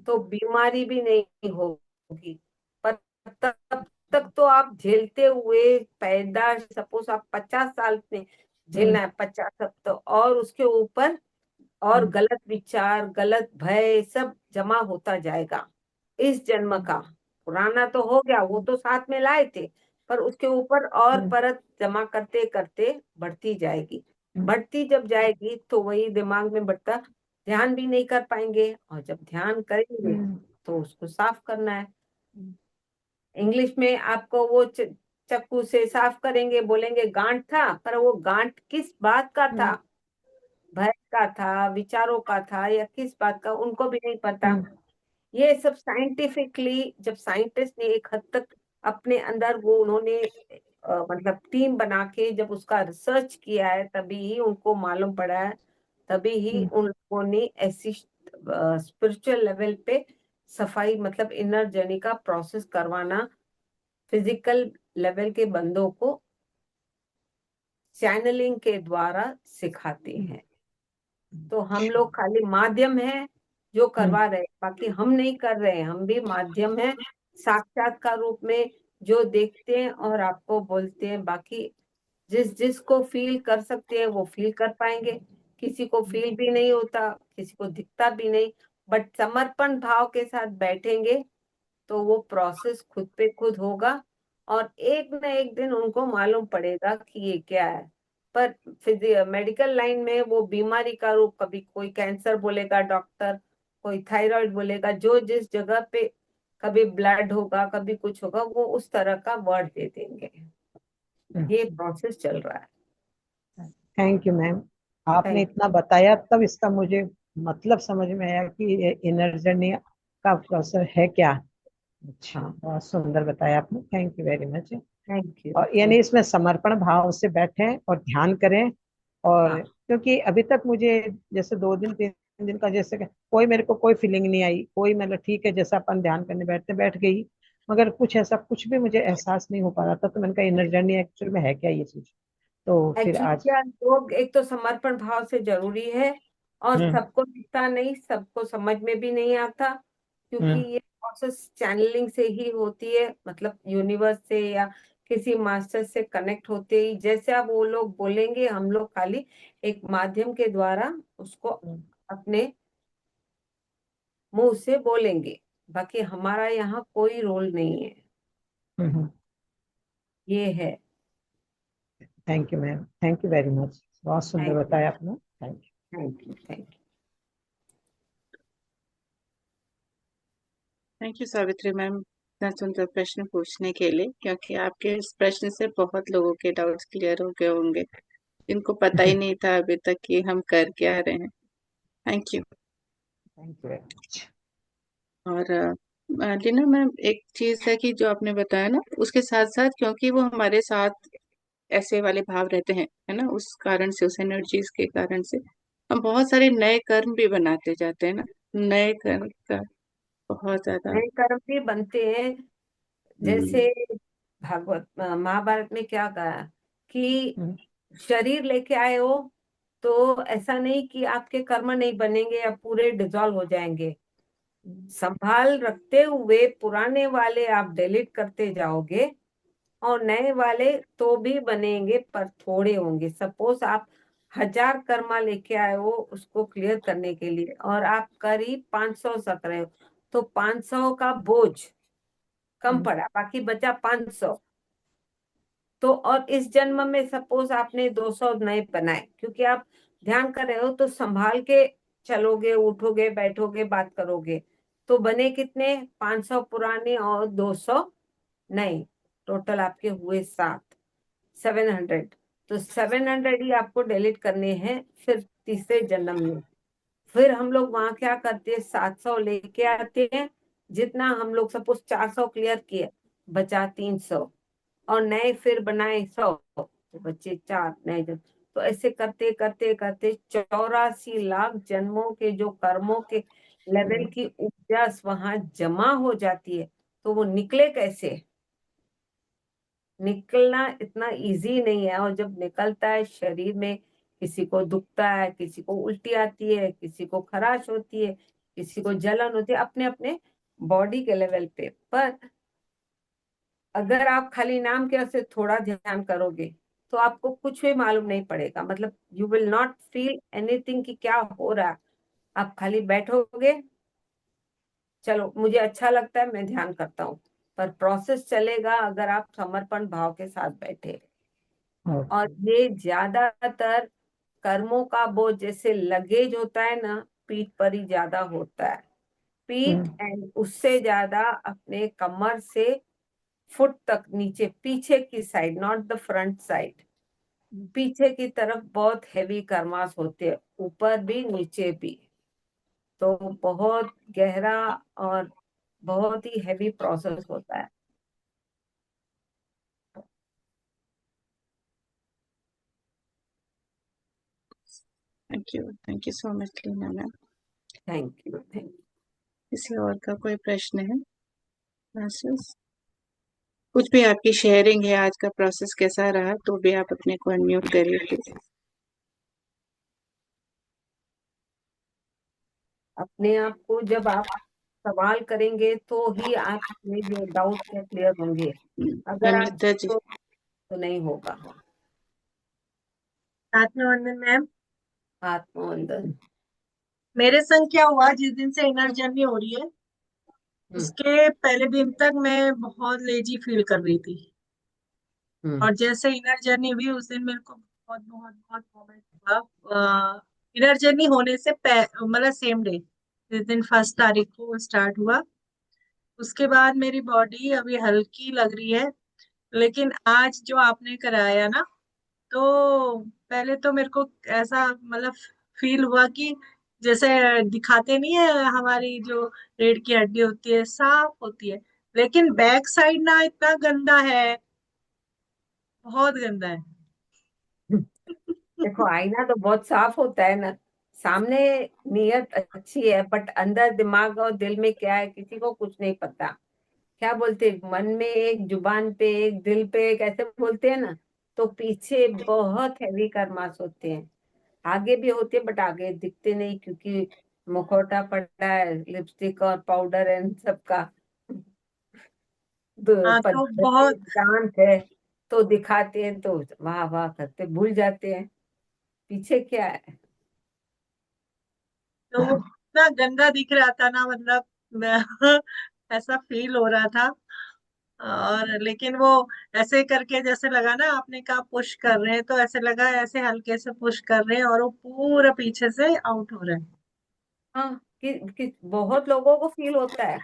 तो बीमारी भी नहीं होगी। पर तब तक तो आप झेलते हुए पैदा, सपोज आप 50 साल में झेलना है 50 तो, और उसके ऊपर और गलत विचार, गलत भय सब जमा होता जाएगा। इस जन्म का पुराना तो हो गया, वो तो साथ में लाए थे, पर उसके ऊपर और परत जमा करते करते बढ़ती जाएगी। बढ़ती जब जाएगी तो वही दिमाग में बढ़ता, ध्यान भी नहीं कर पाएंगे, और जब ध्यान करेंगे तो उसको साफ करना है। इंग्लिश में आपको वो चक्कू से साफ करेंगे, बोलेंगे गांठ था, पर वो गांठ किस बात का था, भय का था, विचारों का था, या किस बात का, उनको भी नहीं पता। ये सब साइंटिफिकली जब साइंटिस्ट ने एक हद तक अपने अंदर वो उन्होंने मतलब टीम बना के जब उसका रिसर्च किया है, तभी ही उनको मालूम पड़ा है, तभी ही उन लोगों ने ऐसी स्पिरिचुअल लेवल पे सफाई मतलब इनर जर्नी का प्रोसेस करवाना फिजिकल लेवल के बंदों को चैनलिंग के द्वारा सिखाते हैं। तो हम लोग खाली माध्यम है जो करवा रहे हैं, बाकी हम नहीं कर रहे हैं, हम भी माध्यम है साक्षात्कार रूप में जो देखते हैं और आपको बोलते हैं। बाकी जिसको फील कर सकते हैं वो फील कर पाएंगे, किसी को फील भी नहीं होता, किसी को दिखता भी नहीं, बट समर्पण भाव के साथ बैठेंगे तो वो प्रोसेस खुद पे खुद होगा, और एक न एक दिन उनको मालूम पड़ेगा कि ये क्या है। पर मेडिकल लाइन में वो बीमारी का रूप, कभी कोई कैंसर बोलेगा डॉक्टर, कोई थायराइड बोलेगा, जो जिस जगह पे कभी ब्लड होगा, कभी कुछ होगा, वो उस तरह का वर्ड दे देंगे। ये प्रोसेस चल रहा है। थैंक यू मैम, आपने Thank इतना बताया तब इसका मुझे मतलब समझ में आया कि ये इनर जर्नी का प्रोसेस है क्या। अच्छा, हाँ, बहुत सुंदर बताया आपने, thank you very much. Thank you. और यानी इसमें समर्पण भाव से बैठें और ध्यान करें। और हाँ, क्योंकि अभी तक मुझे जैसे 2 दिन 3 दिन का जैसे कोई मेरे को कोई फीलिंग नहीं आई, कोई मतलब ठीक है जैसा अपन ध्यान करने बैठते बैठ गई, मगर कुछ ऐसा कुछ भी मुझे एहसास नहीं हो पा रहा था। तो मैंने कहा इनर जर्नी एक्चुअल में है क्या ये चीज। तो फिर एक्चुअली आज क्या लोग, एक तो समर्पण भाव से जरूरी है, और हम्म सबको दिखता नहीं, सबको समझ में भी नहीं आता, क्योंकि हम्म ये प्रोसेस चैनलिंग से ही होती है, मतलब यूनिवर्स से या किसी मास्टर से कनेक्ट होते ही, जैसे आप वो लोग बोलेंगे, हम लोग खाली एक माध्यम के द्वारा उसको अपने मुंह से बोलेंगे, बाकी हमारा यहाँ कोई रोल नहीं है। हम्म। ये है। Thank you ma'am, thank you very much, बहुत सुंदर थैंक यू, बताया आपने, thank you. Thank you, thank you. Thank you Savitri ma'am, इतना सुंदर प्रश्न पूछने के लिए, क्योंकि आपके इस प्रश्न से बहुत लोगों के डाउट्स क्लियर हो गए होंगे, जिनको पता ही नहीं था अभी तक कि हम कर क्या रहे हैं। Thank you. Thank you very much. और लीना मैम, एक चीज है कि जो आपने बताया ना, उसके साथ साथ क्योंकि वो हमारे साथ ऐसे वाले भाव रहते हैं, है ना, उस कारण से, उस एनर्जीज के कारण से हम बहुत सारे नए कर्म भी बनाते जाते हैं ना। नए कर्म का बहुत ज्यादा। नए कर्म भी बनते हैं। हम्म। जैसे भागवत महाभारत में क्या कहा कि हम्म शरीर लेके आए हो, तो ऐसा नहीं कि आपके कर्म नहीं बनेंगे या पूरे डिजॉल्व हो जाएंगे। संभाल रखते हुए पुराने वाले आप डिलीट करते जाओगे, और नए वाले तो भी बनेंगे, पर थोड़े होंगे। सपोज आप 1000 कर्मा लेके आए हो उसको क्लियर करने के लिए, और आप करीब 500 सक रहे हो, तो 500 का बोझ कम पड़ा, बाकी बचा 500। तो और इस जन्म में सपोज आपने 200 नए बनाए, क्योंकि आप ध्यान कर रहे हो तो संभाल के चलोगे, उठोगे, बैठोगे, बात करोगे, तो बने कितने, 500 पुराने और 200 नए, टोटल आपके हुए 700। तो 700 ही आपको डिलीट करने हैं फिर तीसरे जन्म में। फिर हम लोग वहां क्या करते हैं, 700 लेके आते हैं। जितना हम लोग सपोज 400 क्लियर किए, बचा 300, और नए फिर बनाए 100, तो बच्चे 4 नए जन्म। तो ऐसे करते करते करते 84 लाख जन्मों के जो कर्मों के लेवल की ऊर्जा वहां जमा हो जाती है। तो वो निकले कैसे, निकलना इतना इजी नहीं है, और जब निकलता है शरीर में, किसी को दुखता है, किसी को उल्टी आती है, किसी को खराश होती है, किसी को जलन होती है, अपने अपने बॉडी के लेवल पे। पर अगर आप खाली नाम के से थोड़ा ध्यान करोगे तो आपको कुछ भी मालूम नहीं पड़ेगा, मतलब you will not feel anything कि क्या हो रहा है। आप खाली बैठोगे, चलो मुझे अच्छा लगता है, मैं ध्यान करता हूँ, पर प्रोसेस चलेगा अगर आप समर्पण भाव के साथ बैठे। और ये ज्यादातर कर्मों का बोझ जैसे लगेज होता है ना, पीठ पर ही ज्यादा होता है। पीठ एंड उससे ज्यादा अपने कमर से फुट तक नीचे, पीछे की side, not the front side, पीछे की तरफ बहुत हैवी कर्मास होते हैं, ऊपर भी नीचे भी। तो बहुत गहरा और बहुत ही हैवी प्रोसेस होता है। Thank you so much Leena ma'am. Thank you, thank you. किसी और का कोई प्रश्न है? Masses? कुछ भी आपकी शेयरिंग है, आज का प्रोसेस कैसा रहा, तो भी आप अपने को अनम्यूट करिए प्लीज। अपने आप को जब आप सवाल करेंगे तो ही आप में जो डाउट है क्लियर होंगे, अगर आप नमिता जी। तो नहीं होगा। आत्मवंदन मैम। आत्मवंदन। मेरे संग क्या हुआ, जिस दिन से इनर जर्नी हो रही है उसके पहले दिन तक मैं बहुत लेजी फील कर रही थी, और जैसे इनर जर्नी हुई उस दिन मेरे को बहुत बहुत बहुत मोमेंट हुआ। इनर जर्नी होने से मतलब सेम डे, जिस दिन 1 तारीख को स्टार्ट हुआ, उसके बाद मेरी बॉडी अभी हल्की लग रही है। लेकिन आज जो आपने कराया ना, तो पहले तो मेरे को ऐसा मतलब फील हुआ कि जैसे दिखाते नहीं है, हमारी जो रीढ़ की हड्डी होती है साफ होती है, लेकिन बैक साइड ना इतना गंदा है, बहुत गंदा है। देखो आईना तो बहुत साफ होता है ना, सामने नीयत अच्छी है, बट अंदर दिमाग और दिल में क्या है किसी को कुछ नहीं पता। क्या बोलते हैं, मन में एक, जुबान पे एक, दिल पे एक, ऐसे बोलते हैं ना। तो पीछे बहुत हैवी कर्मास होते हैं, आगे भी होते हैं बट आगे दिखते नहीं, क्योंकि मुखौटा पड़ा है लिपस्टिक और पाउडर एंड सबका। हाँ तो पद्धति बहुत, डांस है तो दिखाते हैं, तो वाह वाह करते भूल जाते हैं पीछे क्या है। तो इतना गंदा दिख रहा था ना, मतलब मैं ऐसा फील हो रहा था। और लेकिन वो ऐसे करके जैसे लगा ना, आपने कहा पुश कर रहे हैं, तो ऐसे लगा ऐसे हल्के से पुश कर रहे हैं और वो पूरा पीछे से आउट हो रहा है। हाँ बहुत लोगों को फील होता है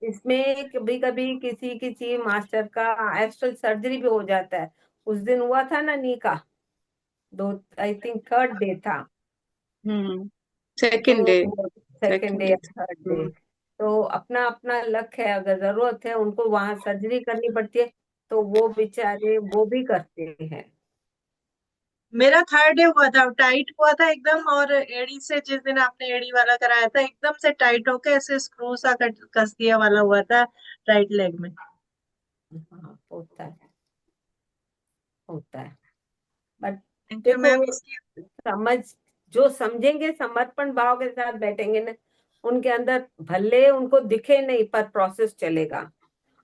इसमें। कभी कभी किसी किसी मास्टर का एक्चुअल सर्जरी भी हो जाता है। उस दिन हुआ था ना नी का, दो, आई थिंक थर्ड डे था। Second day. तो सेकंड डे या थर्ड डे, तो अपना अपना लक है, अगर जरूरत है उनको वहां सर्जरी करनी पड़ती है, तो वो बेचारे वो भी करते हैं। मेरा 3rd डे हुआ था, टाइट हुआ था एकदम, और एड़ी से, जिस दिन आपने एड़ी वाला कराया था, एकदम से टाइट होके ऐसे स्क्रू सा कस दिया वाला हुआ था राइट लेग में। हाँ होता है, होता है। बट थैंक यू देखो, मैम इसकी। समझ, जो समझेंगे समर्पण भाव के साथ बैठेंगे ना, उनके अंदर भले उनको दिखे नहीं पर प्रोसेस चलेगा।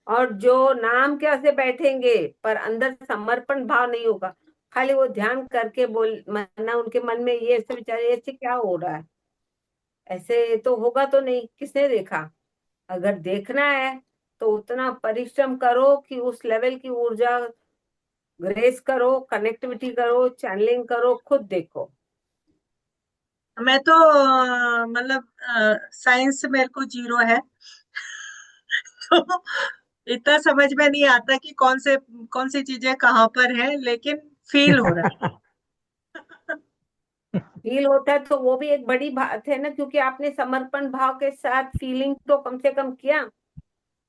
और जो नाम क्या से बैठेंगे पर अंदर समर्पण भाव नहीं होगा, खाली वो ध्यान करके बोल ना, उनके मन में ये ऐसे विचार, ऐसे क्या हो रहा है, ऐसे तो होगा तो नहीं, किसने देखा। अगर देखना है तो उतना परिश्रम करो कि उस लेवल की ऊर्जा ग्रेस करो, कनेक्टिविटी करो, चैनलिंग करो, खुद देखो। मैं तो मतलब साइंस मेरे को 0 है तो इतना समझ में नहीं आता कि कौन सी चीजें कहाँ पर है, लेकिन फील हो रहा है। फील होता है तो वो भी एक बड़ी बात है ना, क्योंकि आपने समर्पण भाव के साथ फीलिंग तो कम से कम किया,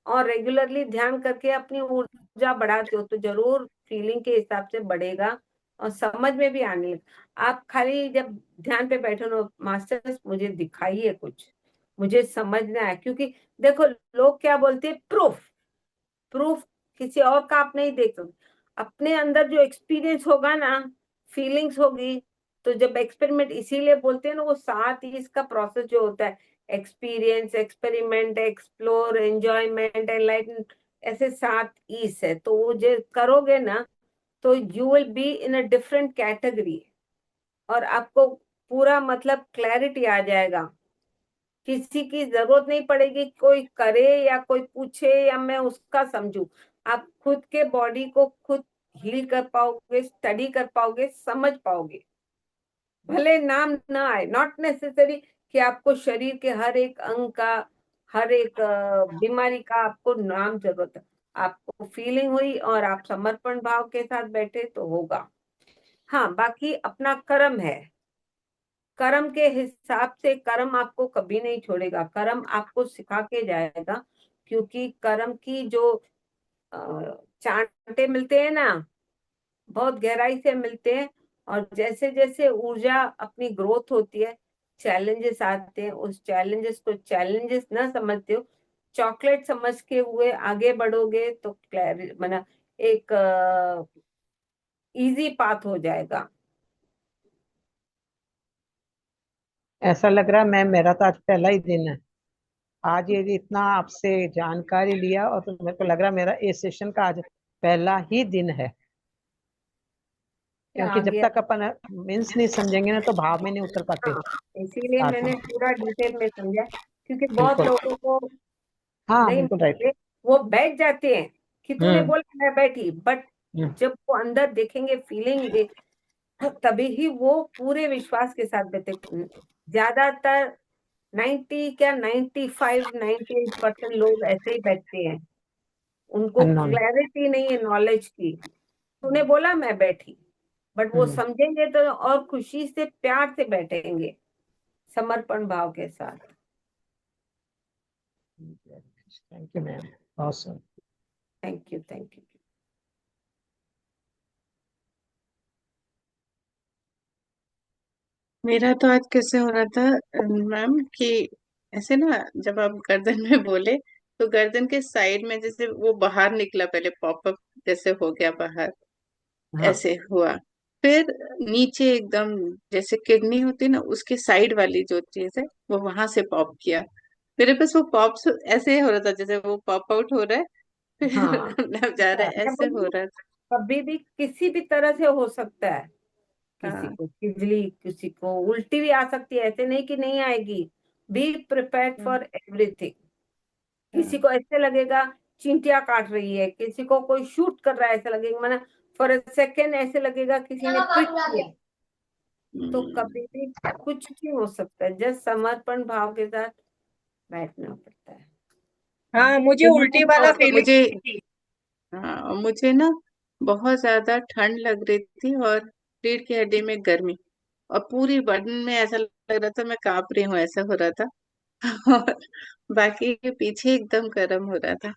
और रेगुलरली ध्यान करके अपनी ऊर्जा बढ़ाते हो, तो जरूर फीलिंग के हिसाब से बढ़ेगा और समझ में भी आने लगा। आप खाली जब ध्यान पे बैठो ना, मास्टर्स मुझे दिखाइए कुछ, मुझे समझना है, क्योंकि देखो लोग क्या बोलते हैं, प्रूफ, प्रूफ किसी और का आप नहीं देख सकते, अपने अंदर जो एक्सपीरियंस होगा ना, फीलिंग्स होगी। तो जब एक्सपेरिमेंट, इसीलिए बोलते हैं ना, वो 7 E's का प्रोसेस जो होता है, experience, experiment, explore, enjoyment, enlighten, ऐसे 7 E's है। तो वो जो करोगे ना, तो you will be in a different category, और आपको पूरा मतलब क्लैरिटी आ जाएगा। किसी की जरूरत नहीं पड़ेगी कोई करे या कोई पूछे या मैं उसका समझू। आप खुद के बॉडी को खुद हील कर पाओगे, स्टडी कर पाओगे, समझ पाओगे। भले नाम ना आए, नॉट नेसेसरी कि आपको शरीर के हर एक अंग का, हर एक बीमारी का आपको नाम जरूरत है। आपको फीलिंग हुई और आप समर्पण भाव के साथ बैठे तो होगा। हाँ, बाकी अपना कर्म है, कर्म के हिसाब से कर्म आपको कभी नहीं छोड़ेगा, कर्म आपको सिखा के जाएगा। क्योंकि कर्म की जो चांटे मिलते हैं ना, बहुत गहराई से मिलते हैं। और जैसे जैसे ऊर्जा अपनी ग्रोथ होती है, चैलेंजेस आते हैं, उस चैलेंजेस को चैलेंजेस ना समझते हो, चॉकलेट समझ के हुए आगे बढ़ोगे तो मतलब एक इजी पाथ हो जाएगा। ऐसा लग रहा है मैम, मेरा तो आज पहला ही दिन है। आज ये इतना आपसे जानकारी लिया, और तो मेरे को लग रहा है मेरा इस सेशन का आज पहला ही दिन है। क्या क्योंकि आ जब गया? तक अपन मीन्स नहीं समझेंगे ना, तो भाव में नहीं उतर पाते हाँ, इसीलिए साथ मैंने में। पूरा डिटेल में समझा, क्योंकि बहुत बिल्कुल। लोगों को हाँ नहीं बिल्कुल राइट। मानते, वो बैठ जाते हैं कि तूने हम्म। बोला मैं बैठी, बट हम्म। जब वो अंदर देखेंगे, फीलिंग तभी ही वो पूरे विश्वास के साथ बैठे। ज्यादातर 90 क्या 95-98% लोग ऐसे ही बैठते हैं, उनको अननोन। क्लैरिटी नहीं है नॉलेज की। तूने बोला मैं बैठी, बट वो हम्म। समझेंगे तो और खुशी से प्यार से बैठेंगे, समर्पण भाव के साथ। Thank you ma'am. Awesome. Thank you, thank you. मेरा तो आज कैसे हो रहा था मैम कि ऐसे ना, जब आप गर्दन में बोले तो गर्दन के साइड में जैसे वो बाहर निकला, पहले पॉपअप जैसे हो गया बाहर, हाँ, ऐसे हुआ। फिर नीचे एकदम जैसे किडनी होती है ना, उसके साइड वाली जो चीज है वो वहां से पॉप किया। मेरे पास वो पॉप ऐसे हो रहा था जैसे वो पॉप आउट हो रहा है, हाँ, फिर अब जा रहा है, मैं ऐसे हो बोलूं, रहा था। कभी भी किसी भी तरह से हो सकता है। किसी हाँ। को खिजली, किसी को उल्टी भी आ सकती है, ऐसे नहीं कि नहीं आएगी। Be prepared hmm. For everything. किसी हाँ। को ऐसे लगेगा चींटियां काट रही है, किसी को कोई शूट कर रहा है, ऐसा लगेगा, मैंने फॉर अ सेकेंड ऐसे लगेगा किसी ने पिट किया। तो हम्म। कभी भी कुछ भी हो सकता है, जस्ट समर्पण भाव के साथ बैठना पड़ता है। हाँ, मुझे उल्टी वाला और फीलिंग मुझे, हुई थी। हाँ, और मुझे ना बहुत ज्यादा ठंड लग रही थी, और रीढ़ की हड्डी में गर्मी, और पूरी बदन में ऐसा लग रहा था मैं कांप रही हूँ, ऐसा हो रहा था। और बाकी के पीछे एकदम गर्म हो रहा था।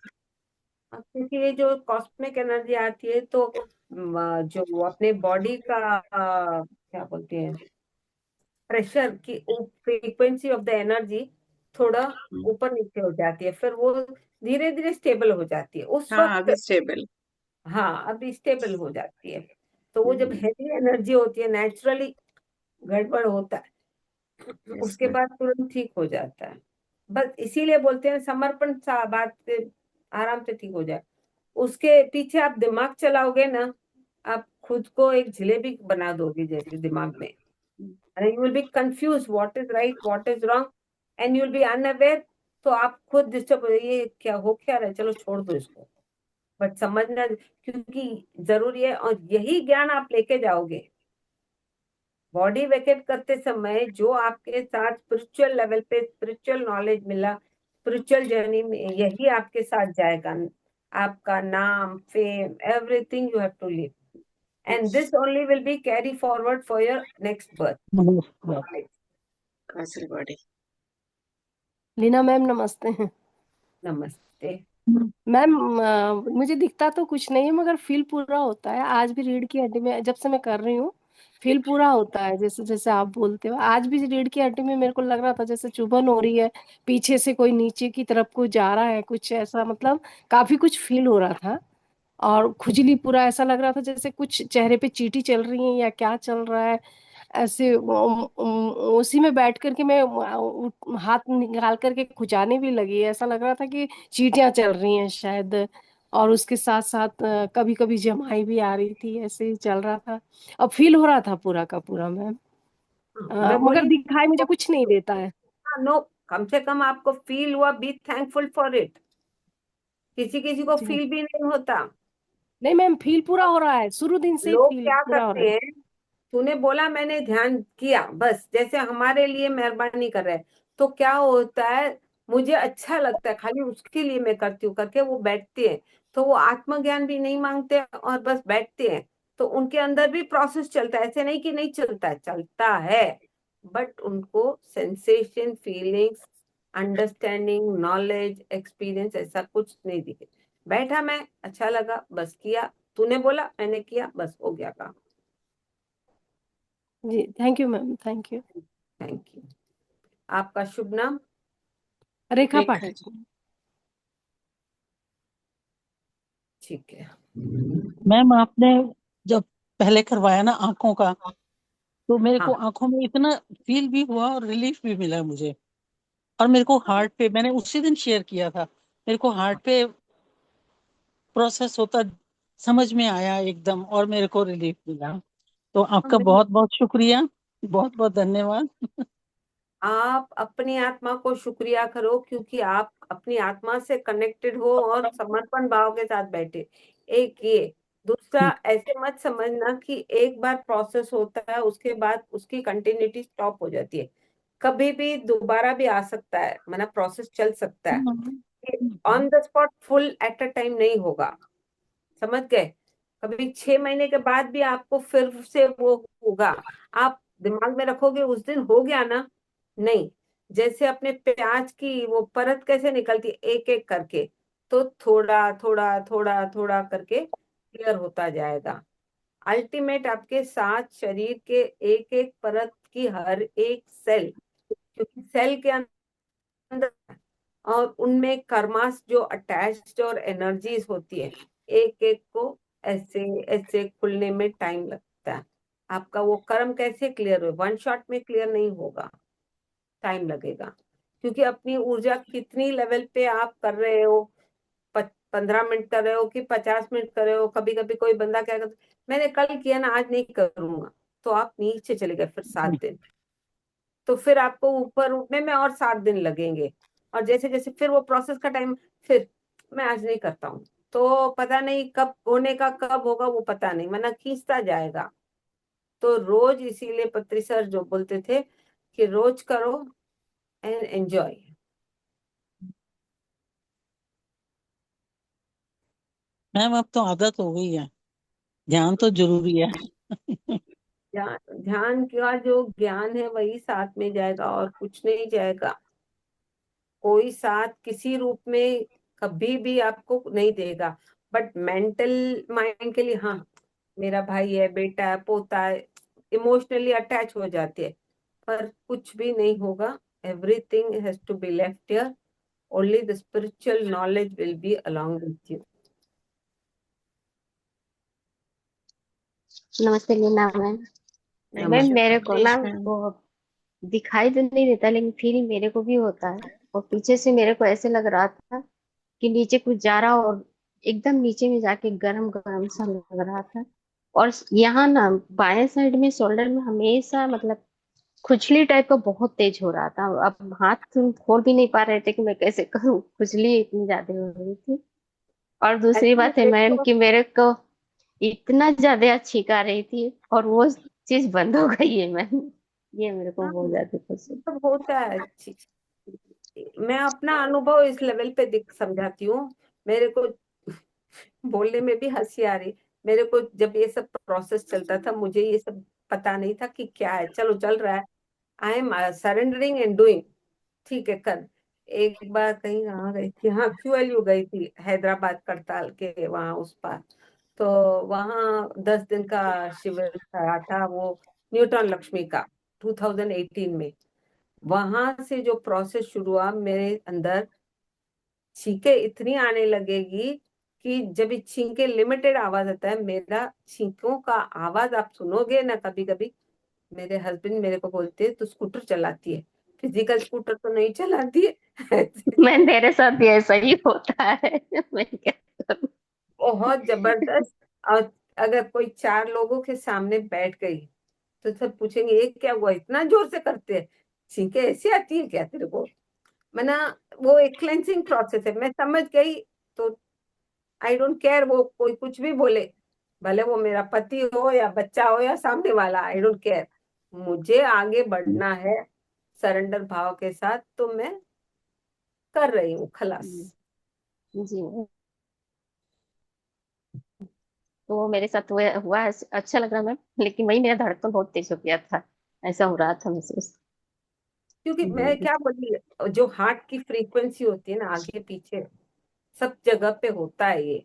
अब क्योंकि ये जो कॉस्मिक एनर्जी आती है, तो जो अपने बॉडी का क्या बोलते हैं, प्रेशर की फ्रीक्वेंसी ऑफ द एनर्जी थोड़ा हम्म। ऊपर नीचे हो जाती है, फिर वो धीरे धीरे स्टेबल हो जाती है उस हाँ, वक्त। अभी स्टेबल। हाँ, अभी स्टेबल हो जाती है। तो वो जब हम्म। हैवी एनर्जी होती है, नेचुरली गड़बड़ होता है, यस उसके मैम। बाद तुरंत ठीक हो जाता है। बस इसीलिए बोलते हैं समर्पण सा बात से आराम से ठीक हो जाए। उसके पीछे आप दिमाग चलाओगे ना, आप खुद को एक जलेबी बना दोगे जैसे दिमाग में, and you will be confused what is right, what is wrong, and you will be unaware। तो आप खुद डिस्टर्ब हो, ये क्या रहा है, चलो छोड़ दो इसको। बट समझना क्योंकि जरूरी है, और यही ज्ञान आप लेके जाओगे। बॉडी वेकेट करते समय जो आपके साथ स्पिरिचुअल लेवल पे स्पिरिचुअल नॉलेज मिला, स्पिरिचुअल जर्नी में यही आपके साथ जाएगा। आपका नाम, fame, everything you have to live, and this only will be carry forward for your next birth life। Causal body. Leena ma'am नमस्ते। नमस्ते। मैम मुझे दिखता तो कुछ नहीं है, मगर फील पूरा होता है। आज भी रीढ़ की हड्डी में जब से मैं कर रही हूँ, फील पूरा होता है, जैसे जैसे आप बोलते हो। आज भी रीढ़ की हड्डी में मेरे को लग रहा था जैसे चुभन हो रही है, पीछे से कोई नीचे की तरफ को जा रहा है, कुछ ऐसा, मतलब काफी कुछ फील हो रहा था। और खुजली पूरा ऐसा लग रहा था जैसे कुछ चेहरे पे चींटी चल रही है या क्या चल रहा है। ऐसे उसी में बैठ करके मैं हाथ निकाल करके खुजाने भी लगी, ऐसा लग रहा था कि चींटियां चल रही हैं शायद। और उसके साथ साथ कभी कभी जमाई भी आ रही थी, ऐसे ही चल रहा था। अब फील हो रहा था पूरा का पूरा मैम, मैं मगर बोली दिखाई मुझे कुछ नहीं देता है। नो, कम से कम आपको फील हुआ, बी थैंकफुल फॉर इट। किसी किसी को जी फील भी नहीं होता। नहीं मैम, फील पूरा हो रहा है, शुरू दिन से ही लोग फील क्या पूरा हो रहा करते है। हैं, तूने बोला मैंने ध्यान किया, बस जैसे हमारे लिए मेहरबानी कर रहे हैं, तो क्या होता है, मुझे अच्छा लगता है, खाली उसके लिए मैं करती हूँ करके वो बैठते हैं। तो वो आत्मज्ञान भी नहीं मांगते और बस बैठते हैं। तो उनके अंदर भी प्रोसेस चलता है, ऐसे नहीं कि नहीं चलता है, चलता है। बट उनको sensation, feelings, understanding, knowledge, experience ऐसा कुछ नहीं दिखे। बैठा मैं, अच्छा लगा, बस किया, तूने बोला मैंने किया, बस हो गया काम। जी thank you ma'am, thank you. Thank you. आपका शुभ नाम? रेखा रेखा पाठक। जी। ठीक है। मैम आपने जब पहले करवाया ना आंखों का, तो मेरे को हाँ, आंखों में इतना फील भी हुआ और रिलीफ भी मिला मुझे। और मेरे को हार्ट पे, मैंने उसी दिन शेयर किया था, मेरे को हार्ट पे प्रोसेस होता समझ में आया एकदम, और मेरे को रिलीफ मिला। तो आपका मैं बहुत बहुत शुक्रिया, बहुत बहुत धन्यवाद। आप अपनी आत्मा को शुक्रिया करो, क्योंकि आप अपनी आत्मा से कनेक्टेड हो और समर्पण भाव के साथ बैठे। एक ये, दूसरा, ऐसे मत समझना कि एक बार प्रोसेस होता है उसके बाद उसकी कंटिन्यूटी स्टॉप हो जाती है। कभी भी दोबारा भी आ सकता है, मतलब प्रोसेस चल सकता है। On the spot full at a time नहीं होगा, समझ गए? कभी 6 महीने के बाद भी आपको फिर से वो होगा। आप दिमाग में रखोगे उस दिन हो गया ना, नहीं। जैसे अपने प्याज की वो परत कैसे निकलती है, एक एक करके, तो थोड़ा थोड़ा थोड़ा थोड़ा करके क्लियर होता जाएगा। अल्टीमेट आपके साथ शरीर के एक एक परत की हर एक सेल, क्योंकि सेल के अंदर और उनमें कर्मास जो अटैच्ड और एनर्जीज होती है, एक एक को ऐसे ऐसे खुलने में टाइम लगता है। आपका वो कर्म कैसे क्लियर हो, वन शॉट में क्लियर नहीं होगा, टाइम लगेगा। क्योंकि अपनी ऊर्जा कितनी लेवल पे आप कर रहे हो, 15 मिनट कर रहे हो कि 50 मिनट कर रहे हो। कभी कभी कोई बंदा क्या करता, मैंने कल किया ना, आज नहीं करूंगा, तो आप नीचे चले गए फिर 7 दिन। तो फिर आपको ऊपर उठने में और 7 दिन लगेंगे। और जैसे जैसे फिर वो प्रोसेस का टाइम, फिर मैं आज नहीं करता हूँ, तो पता नहीं कब होने का, कब होगा वो पता नहीं, वरना खींचता जाएगा। तो रोज, इसीलिए पत्री सर जो बोलते थे कि रोज करो एंड एंजॉय। मैम अब तो आदत हो गई है, ध्यान तो जरूरी है। ध्यान का जो ज्ञान है वही साथ में जाएगा और कुछ नहीं जाएगा। कोई साथ किसी रूप में कभी भी आपको नहीं देगा। बट मेंटल माइंड के लिए, हाँ, मेरा भाई है, बेटा है, पोता है, इमोशनली अटैच हो जाते हैं, पर कुछ भी नहीं होगा। Everything has to be left here, only the spiritual knowledge will be along with you. नमस्ते लीना मैम। मैम नमस्ते। मेरे को ना वेंकटेश मैम। वो दिखाई तो नहीं देता, लेकिन फील मेरे को भी होता है। और पीछे से मेरे को ऐसे लग रहा था कि नीचे कुछ जा रहा, और एकदम नीचे में जाके गरम गरम सा लग रहा था। और यहाँ ना बाएं साइड में शोल्डर में हमेशा मतलब खुजली टाइप का बहुत तेज हो रहा था। अब हाथ खोल भी नहीं पा रहे थे कि मैं कैसे करूँ, खुजली इतनी ज्यादा हो रही थी। और दूसरी एक्चुअली बात है मैम देखो, कि मेरे को इतना ज्यादा छींक आ रही थी, और वो चीज बंद हो गई है मैम। ये मेरे को हाँ, बहुत ज्यादा खुशी। सब होता है। मैं अपना अनुभव इस लेवल पे दिख समझाती हूँ। मेरे को बोलने में भी हंसी आ रही। मेरे को जब ये सब प्रोसेस चलता था, मुझे ये सब पता नहीं था कि क्या है, चलो चल रहा है, I am surrendering and doing, ठीक है कर। एक बार कहीं कहाँ गई थी, हाँ QLU गई थी, हैदराबाद करताल के वहां उस पार। तो वहां 10 दिन का शिविर था वो, न्यूटन लक्ष्मी का, 2018 में। वहां से जो प्रोसेस शुरू हुआ मेरे अंदर, छींके इतनी आने लगेगी कि जब ये छींके लिमिटेड आवाज आता है, मेरा छींकों का आवाज आप सुनोगे ना, कभी कभी मेरे हस्बैंड मेरे को बोलते हैं तू स्कूटर चलाती है, फिजिकल स्कूटर तो नहीं चलाती है। मैं मेरे साथ भी ऐसा ही होता है। मैं क्या करूं? बहुत जबरदस्त। और अगर कोई 4 लोगों के सामने बैठ गई तो सब पूछेंगे ये क्या हुआ, इतना जोर से करते हैं, छींके ऐसी आती है क्या तेरे को। मना वो एक क्लेंसिंग प्रोसेस है, मैं समझ गई। तो आई डोंट केयर वो कोई कुछ भी बोले, भले वो मेरा पति हो या बच्चा हो या सामने वाला, आई डोंट केयर। मुझे आगे बढ़ना है सरेंडर भाव के साथ, तो मैं कर रही हूँ खलास। जी, तो वो मेरे साथ हुआ है, अच्छा लग रहा मैम, लेकिन वही मेरा धड़कन बहुत तेज हो गया था, ऐसा हो रहा था महसूस। क्योंकि मैं जी क्या बोली, जो हार्ट की फ्रीक्वेंसी होती है ना, आगे पीछे सब जगह पे होता है ये।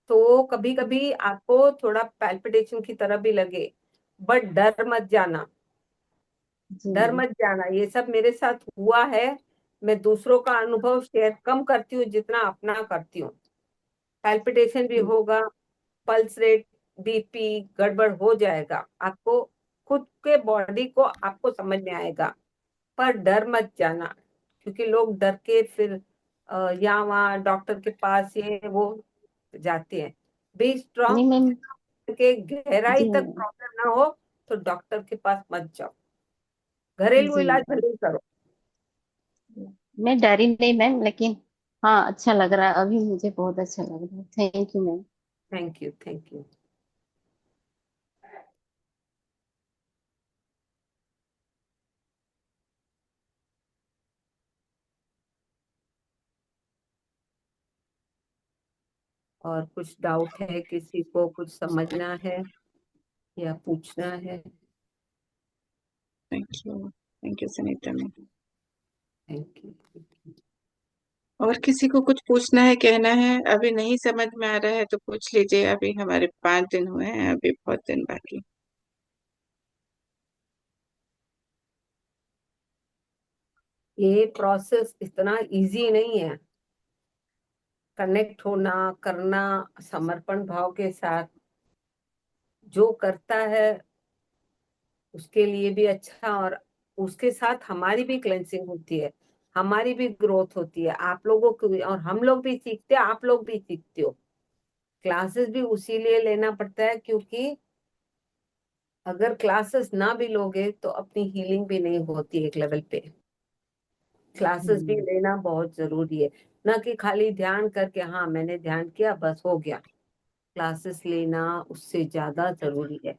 तो कभी कभी आपको थोड़ा पैल्पिटेशन की तरह भी लगे, बट डर मत जाना, जी डर मत जाना, ये सब मेरे साथ हुआ है। मैं दूसरों का अनुभव शेयर कम करती हूँ जितना अपना करती हूँ। पैल्पिटेशन भी होगा, पल्स रेट, बीपी गड़बड़ हो जाएगा, आपको खुद के बॉडी को आपको समझ में आएगा। पर डर मत जाना, क्योंकि लोग डर के फिर यहाँ वहाँ डॉक्टर के पास ये वो जाते हैं। बी नहीं स्ट्रांग, मैम। के गहराई जी तक प्रॉब्लम ना हो तो डॉक्टर के पास मत जाओ, घरेलू जी इलाज जरूर करो। मैं डरी नहीं मैम, लेकिन हाँ अच्छा लग रहा है अभी, मुझे बहुत अच्छा लग रहा है। Thank you ma'am. Thank you, thank you. और कुछ डाउट है, किसी को कुछ समझना है या पूछना है? Thank you Sunita ma'am. Thank you. और किसी को कुछ पूछना है, कहना है, अभी नहीं समझ में आ रहा है तो पूछ लीजिए। अभी हमारे 5 दिन हुए हैं, अभी बहुत दिन बाकी। ये प्रोसेस इतना इजी नहीं है, कनेक्ट होना, करना समर्पण भाव के साथ। जो करता है उसके लिए भी अच्छा, और उसके साथ हमारी भी क्लेंसिंग होती है, हमारी भी ग्रोथ होती है, आप लोगों की भी, और हम लोग भी सीखते हैं, आप लोग भी सीखते हो। क्लासेस भी उसी लिए लेना पड़ता है, क्योंकि अगर क्लासेस ना भी लोगे तो अपनी हीलिंग भी नहीं होती एक लेवल पे। क्लासेस भी लेना बहुत जरूरी है, ना कि खाली ध्यान करके हाँ मैंने ध्यान किया बस हो गया। क्लासेस लेना उससे ज्यादा जरूरी है।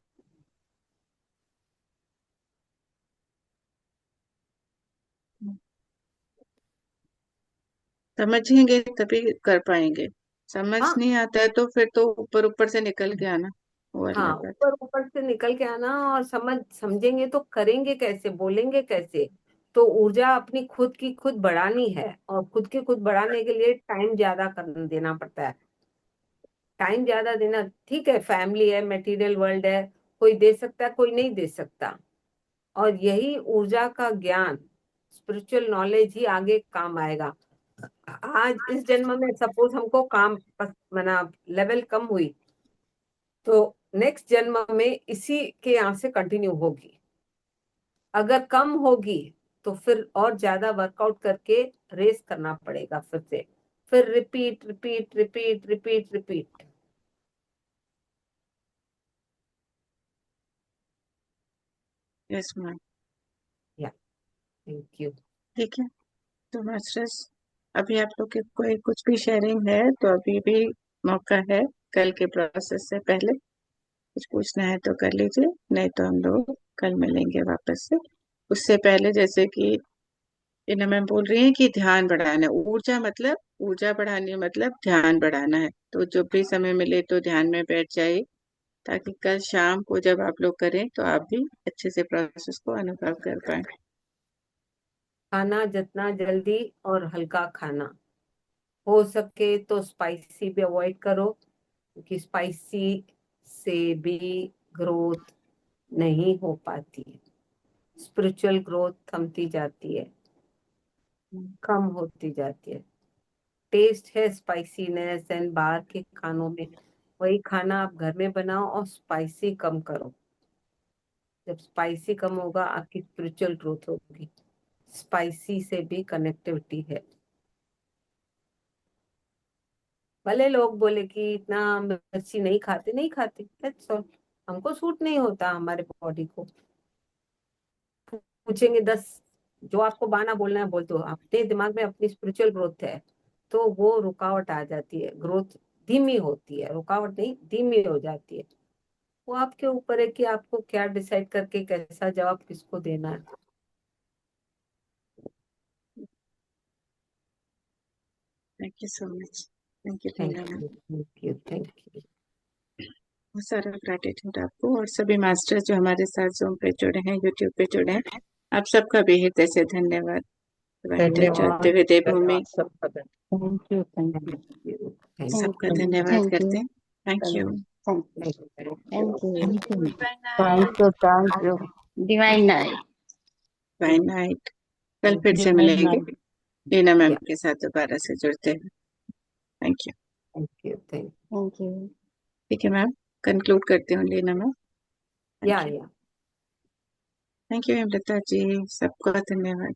समझेंगे तभी कर पाएंगे, समझ हाँ, नहीं आता है तो फिर तो ऊपर ऊपर से निकल के आना, वो हाँ, अलग बात ऊपर ऊपर से निकल के आना, और समझेंगे तो करेंगे कैसे, बोलेंगे कैसे। तो ऊर्जा अपनी खुद की खुद बढ़ानी है, और खुद की खुद बढ़ाने के लिए टाइम ज्यादा कर देना पड़ता है। टाइम ज्यादा देना, ठीक है, फैमिली है, मटेरियल वर्ल्ड है, कोई दे सकता है कोई नहीं दे सकता। और यही ऊर्जा का ज्ञान, स्पिरिचुअल नॉलेज ही आगे काम आएगा। आज इस जन्म में सपोज हमको काम मना लेवल कम हुई, तो नेक्स्ट जन्म में इसी के यहाँ से कंटिन्यू होगी। अगर कम होगी तो फिर और ज्यादा वर्कआउट करके रेस करना पड़ेगा फिर से, फिर repeat repeat repeat repeat repeat. है। Yes ma'am. Yeah, thank you. ठीक है, तो मास्टर्स, अभी आप लोग के कोई कुछ भी शेयरिंग है तो अभी भी मौका है, कल के प्रोसेस से पहले कुछ पूछना है तो कर लीजिए, नहीं तो हम लोग कल मिलेंगे वापस से। उससे पहले जैसे कि इन्हें मैम बोल रही हैं कि ध्यान बढ़ाना है, ऊर्जा बढ़ानी मतलब ध्यान बढ़ाना है, तो जब भी समय मिले तो ध्यान में बैठ जाइए, ताकि कल शाम को जब आप लोग करें तो आप भी अच्छे से प्रोसेस को अनुभव कर पाए। खाना जितना जल्दी और हल्का खाना हो सके तो स्पाइसी भी अवॉइड करो, क्योंकि स्पाइसी से भी ग्रोथ नहीं हो पाती है, स्पिरिचुअल ग्रोथ थमती जाती है, कम होती जाती है। टेस्ट है स्पाइसीनेस एंड बाहर के खानों में, वही खाना आप घर में बनाओ और स्पाइसी कम करो। जब स्पाइसी कम होगा आपकी स्पिरिचुअल ग्रोथ होगी। स्पाइसी से भी कनेक्टिविटी है। भले लोग बोले कि इतना मिर्ची नहीं खाते, नहीं खाते, दैट्स ऑल। हमको सूट नहीं होता हमारे बॉडी को। पूछेंगे 10, जो आपको बहाना बोलना है बोल दो। अपने दिमाग में अपनी स्पिरिचुअल ग्रोथ है तो वो रुकावट आ जाती है, ग्रोथ धीमी होती है, रुकावट नहीं धीमी हो जाती है। वो आपके ऊपर है कि आपको क्या डिसाइड करके कैसा जवाब किसको देना है। Thank you so much. Thank you thank Leena ma'am. You, thank you, thank you. बहुत सारा ग्रेटिट्यूड आपको और सभी मास्टर्स जो हमारे साथ जूम पे जुड़े हैं, यूट्यूब पे जुड़े हैं, आप सबका भी हृदय से धन्यवाद। चाहते हुए देवभूमि धन्यवाद सबका। Thank you, thank you. Thank you, thank सबका यू, धन्यवाद थैंक करते यू, हैं। Thank you. Thank you, thank you, thank you. Thank you. Thank you, thank you. Divine night. Bye night. कल फिर से गुड मिलेंगे नाइट। लीना मैम या के साथ दोबारा से जुड़ते हैं। Thank you. Thank you, thank thank you. ठीक है मैम, कंक्लूड करती हूँ Leena ma'am. Yeah thank you. Thank you Amrita ji, सबका धन्यवाद।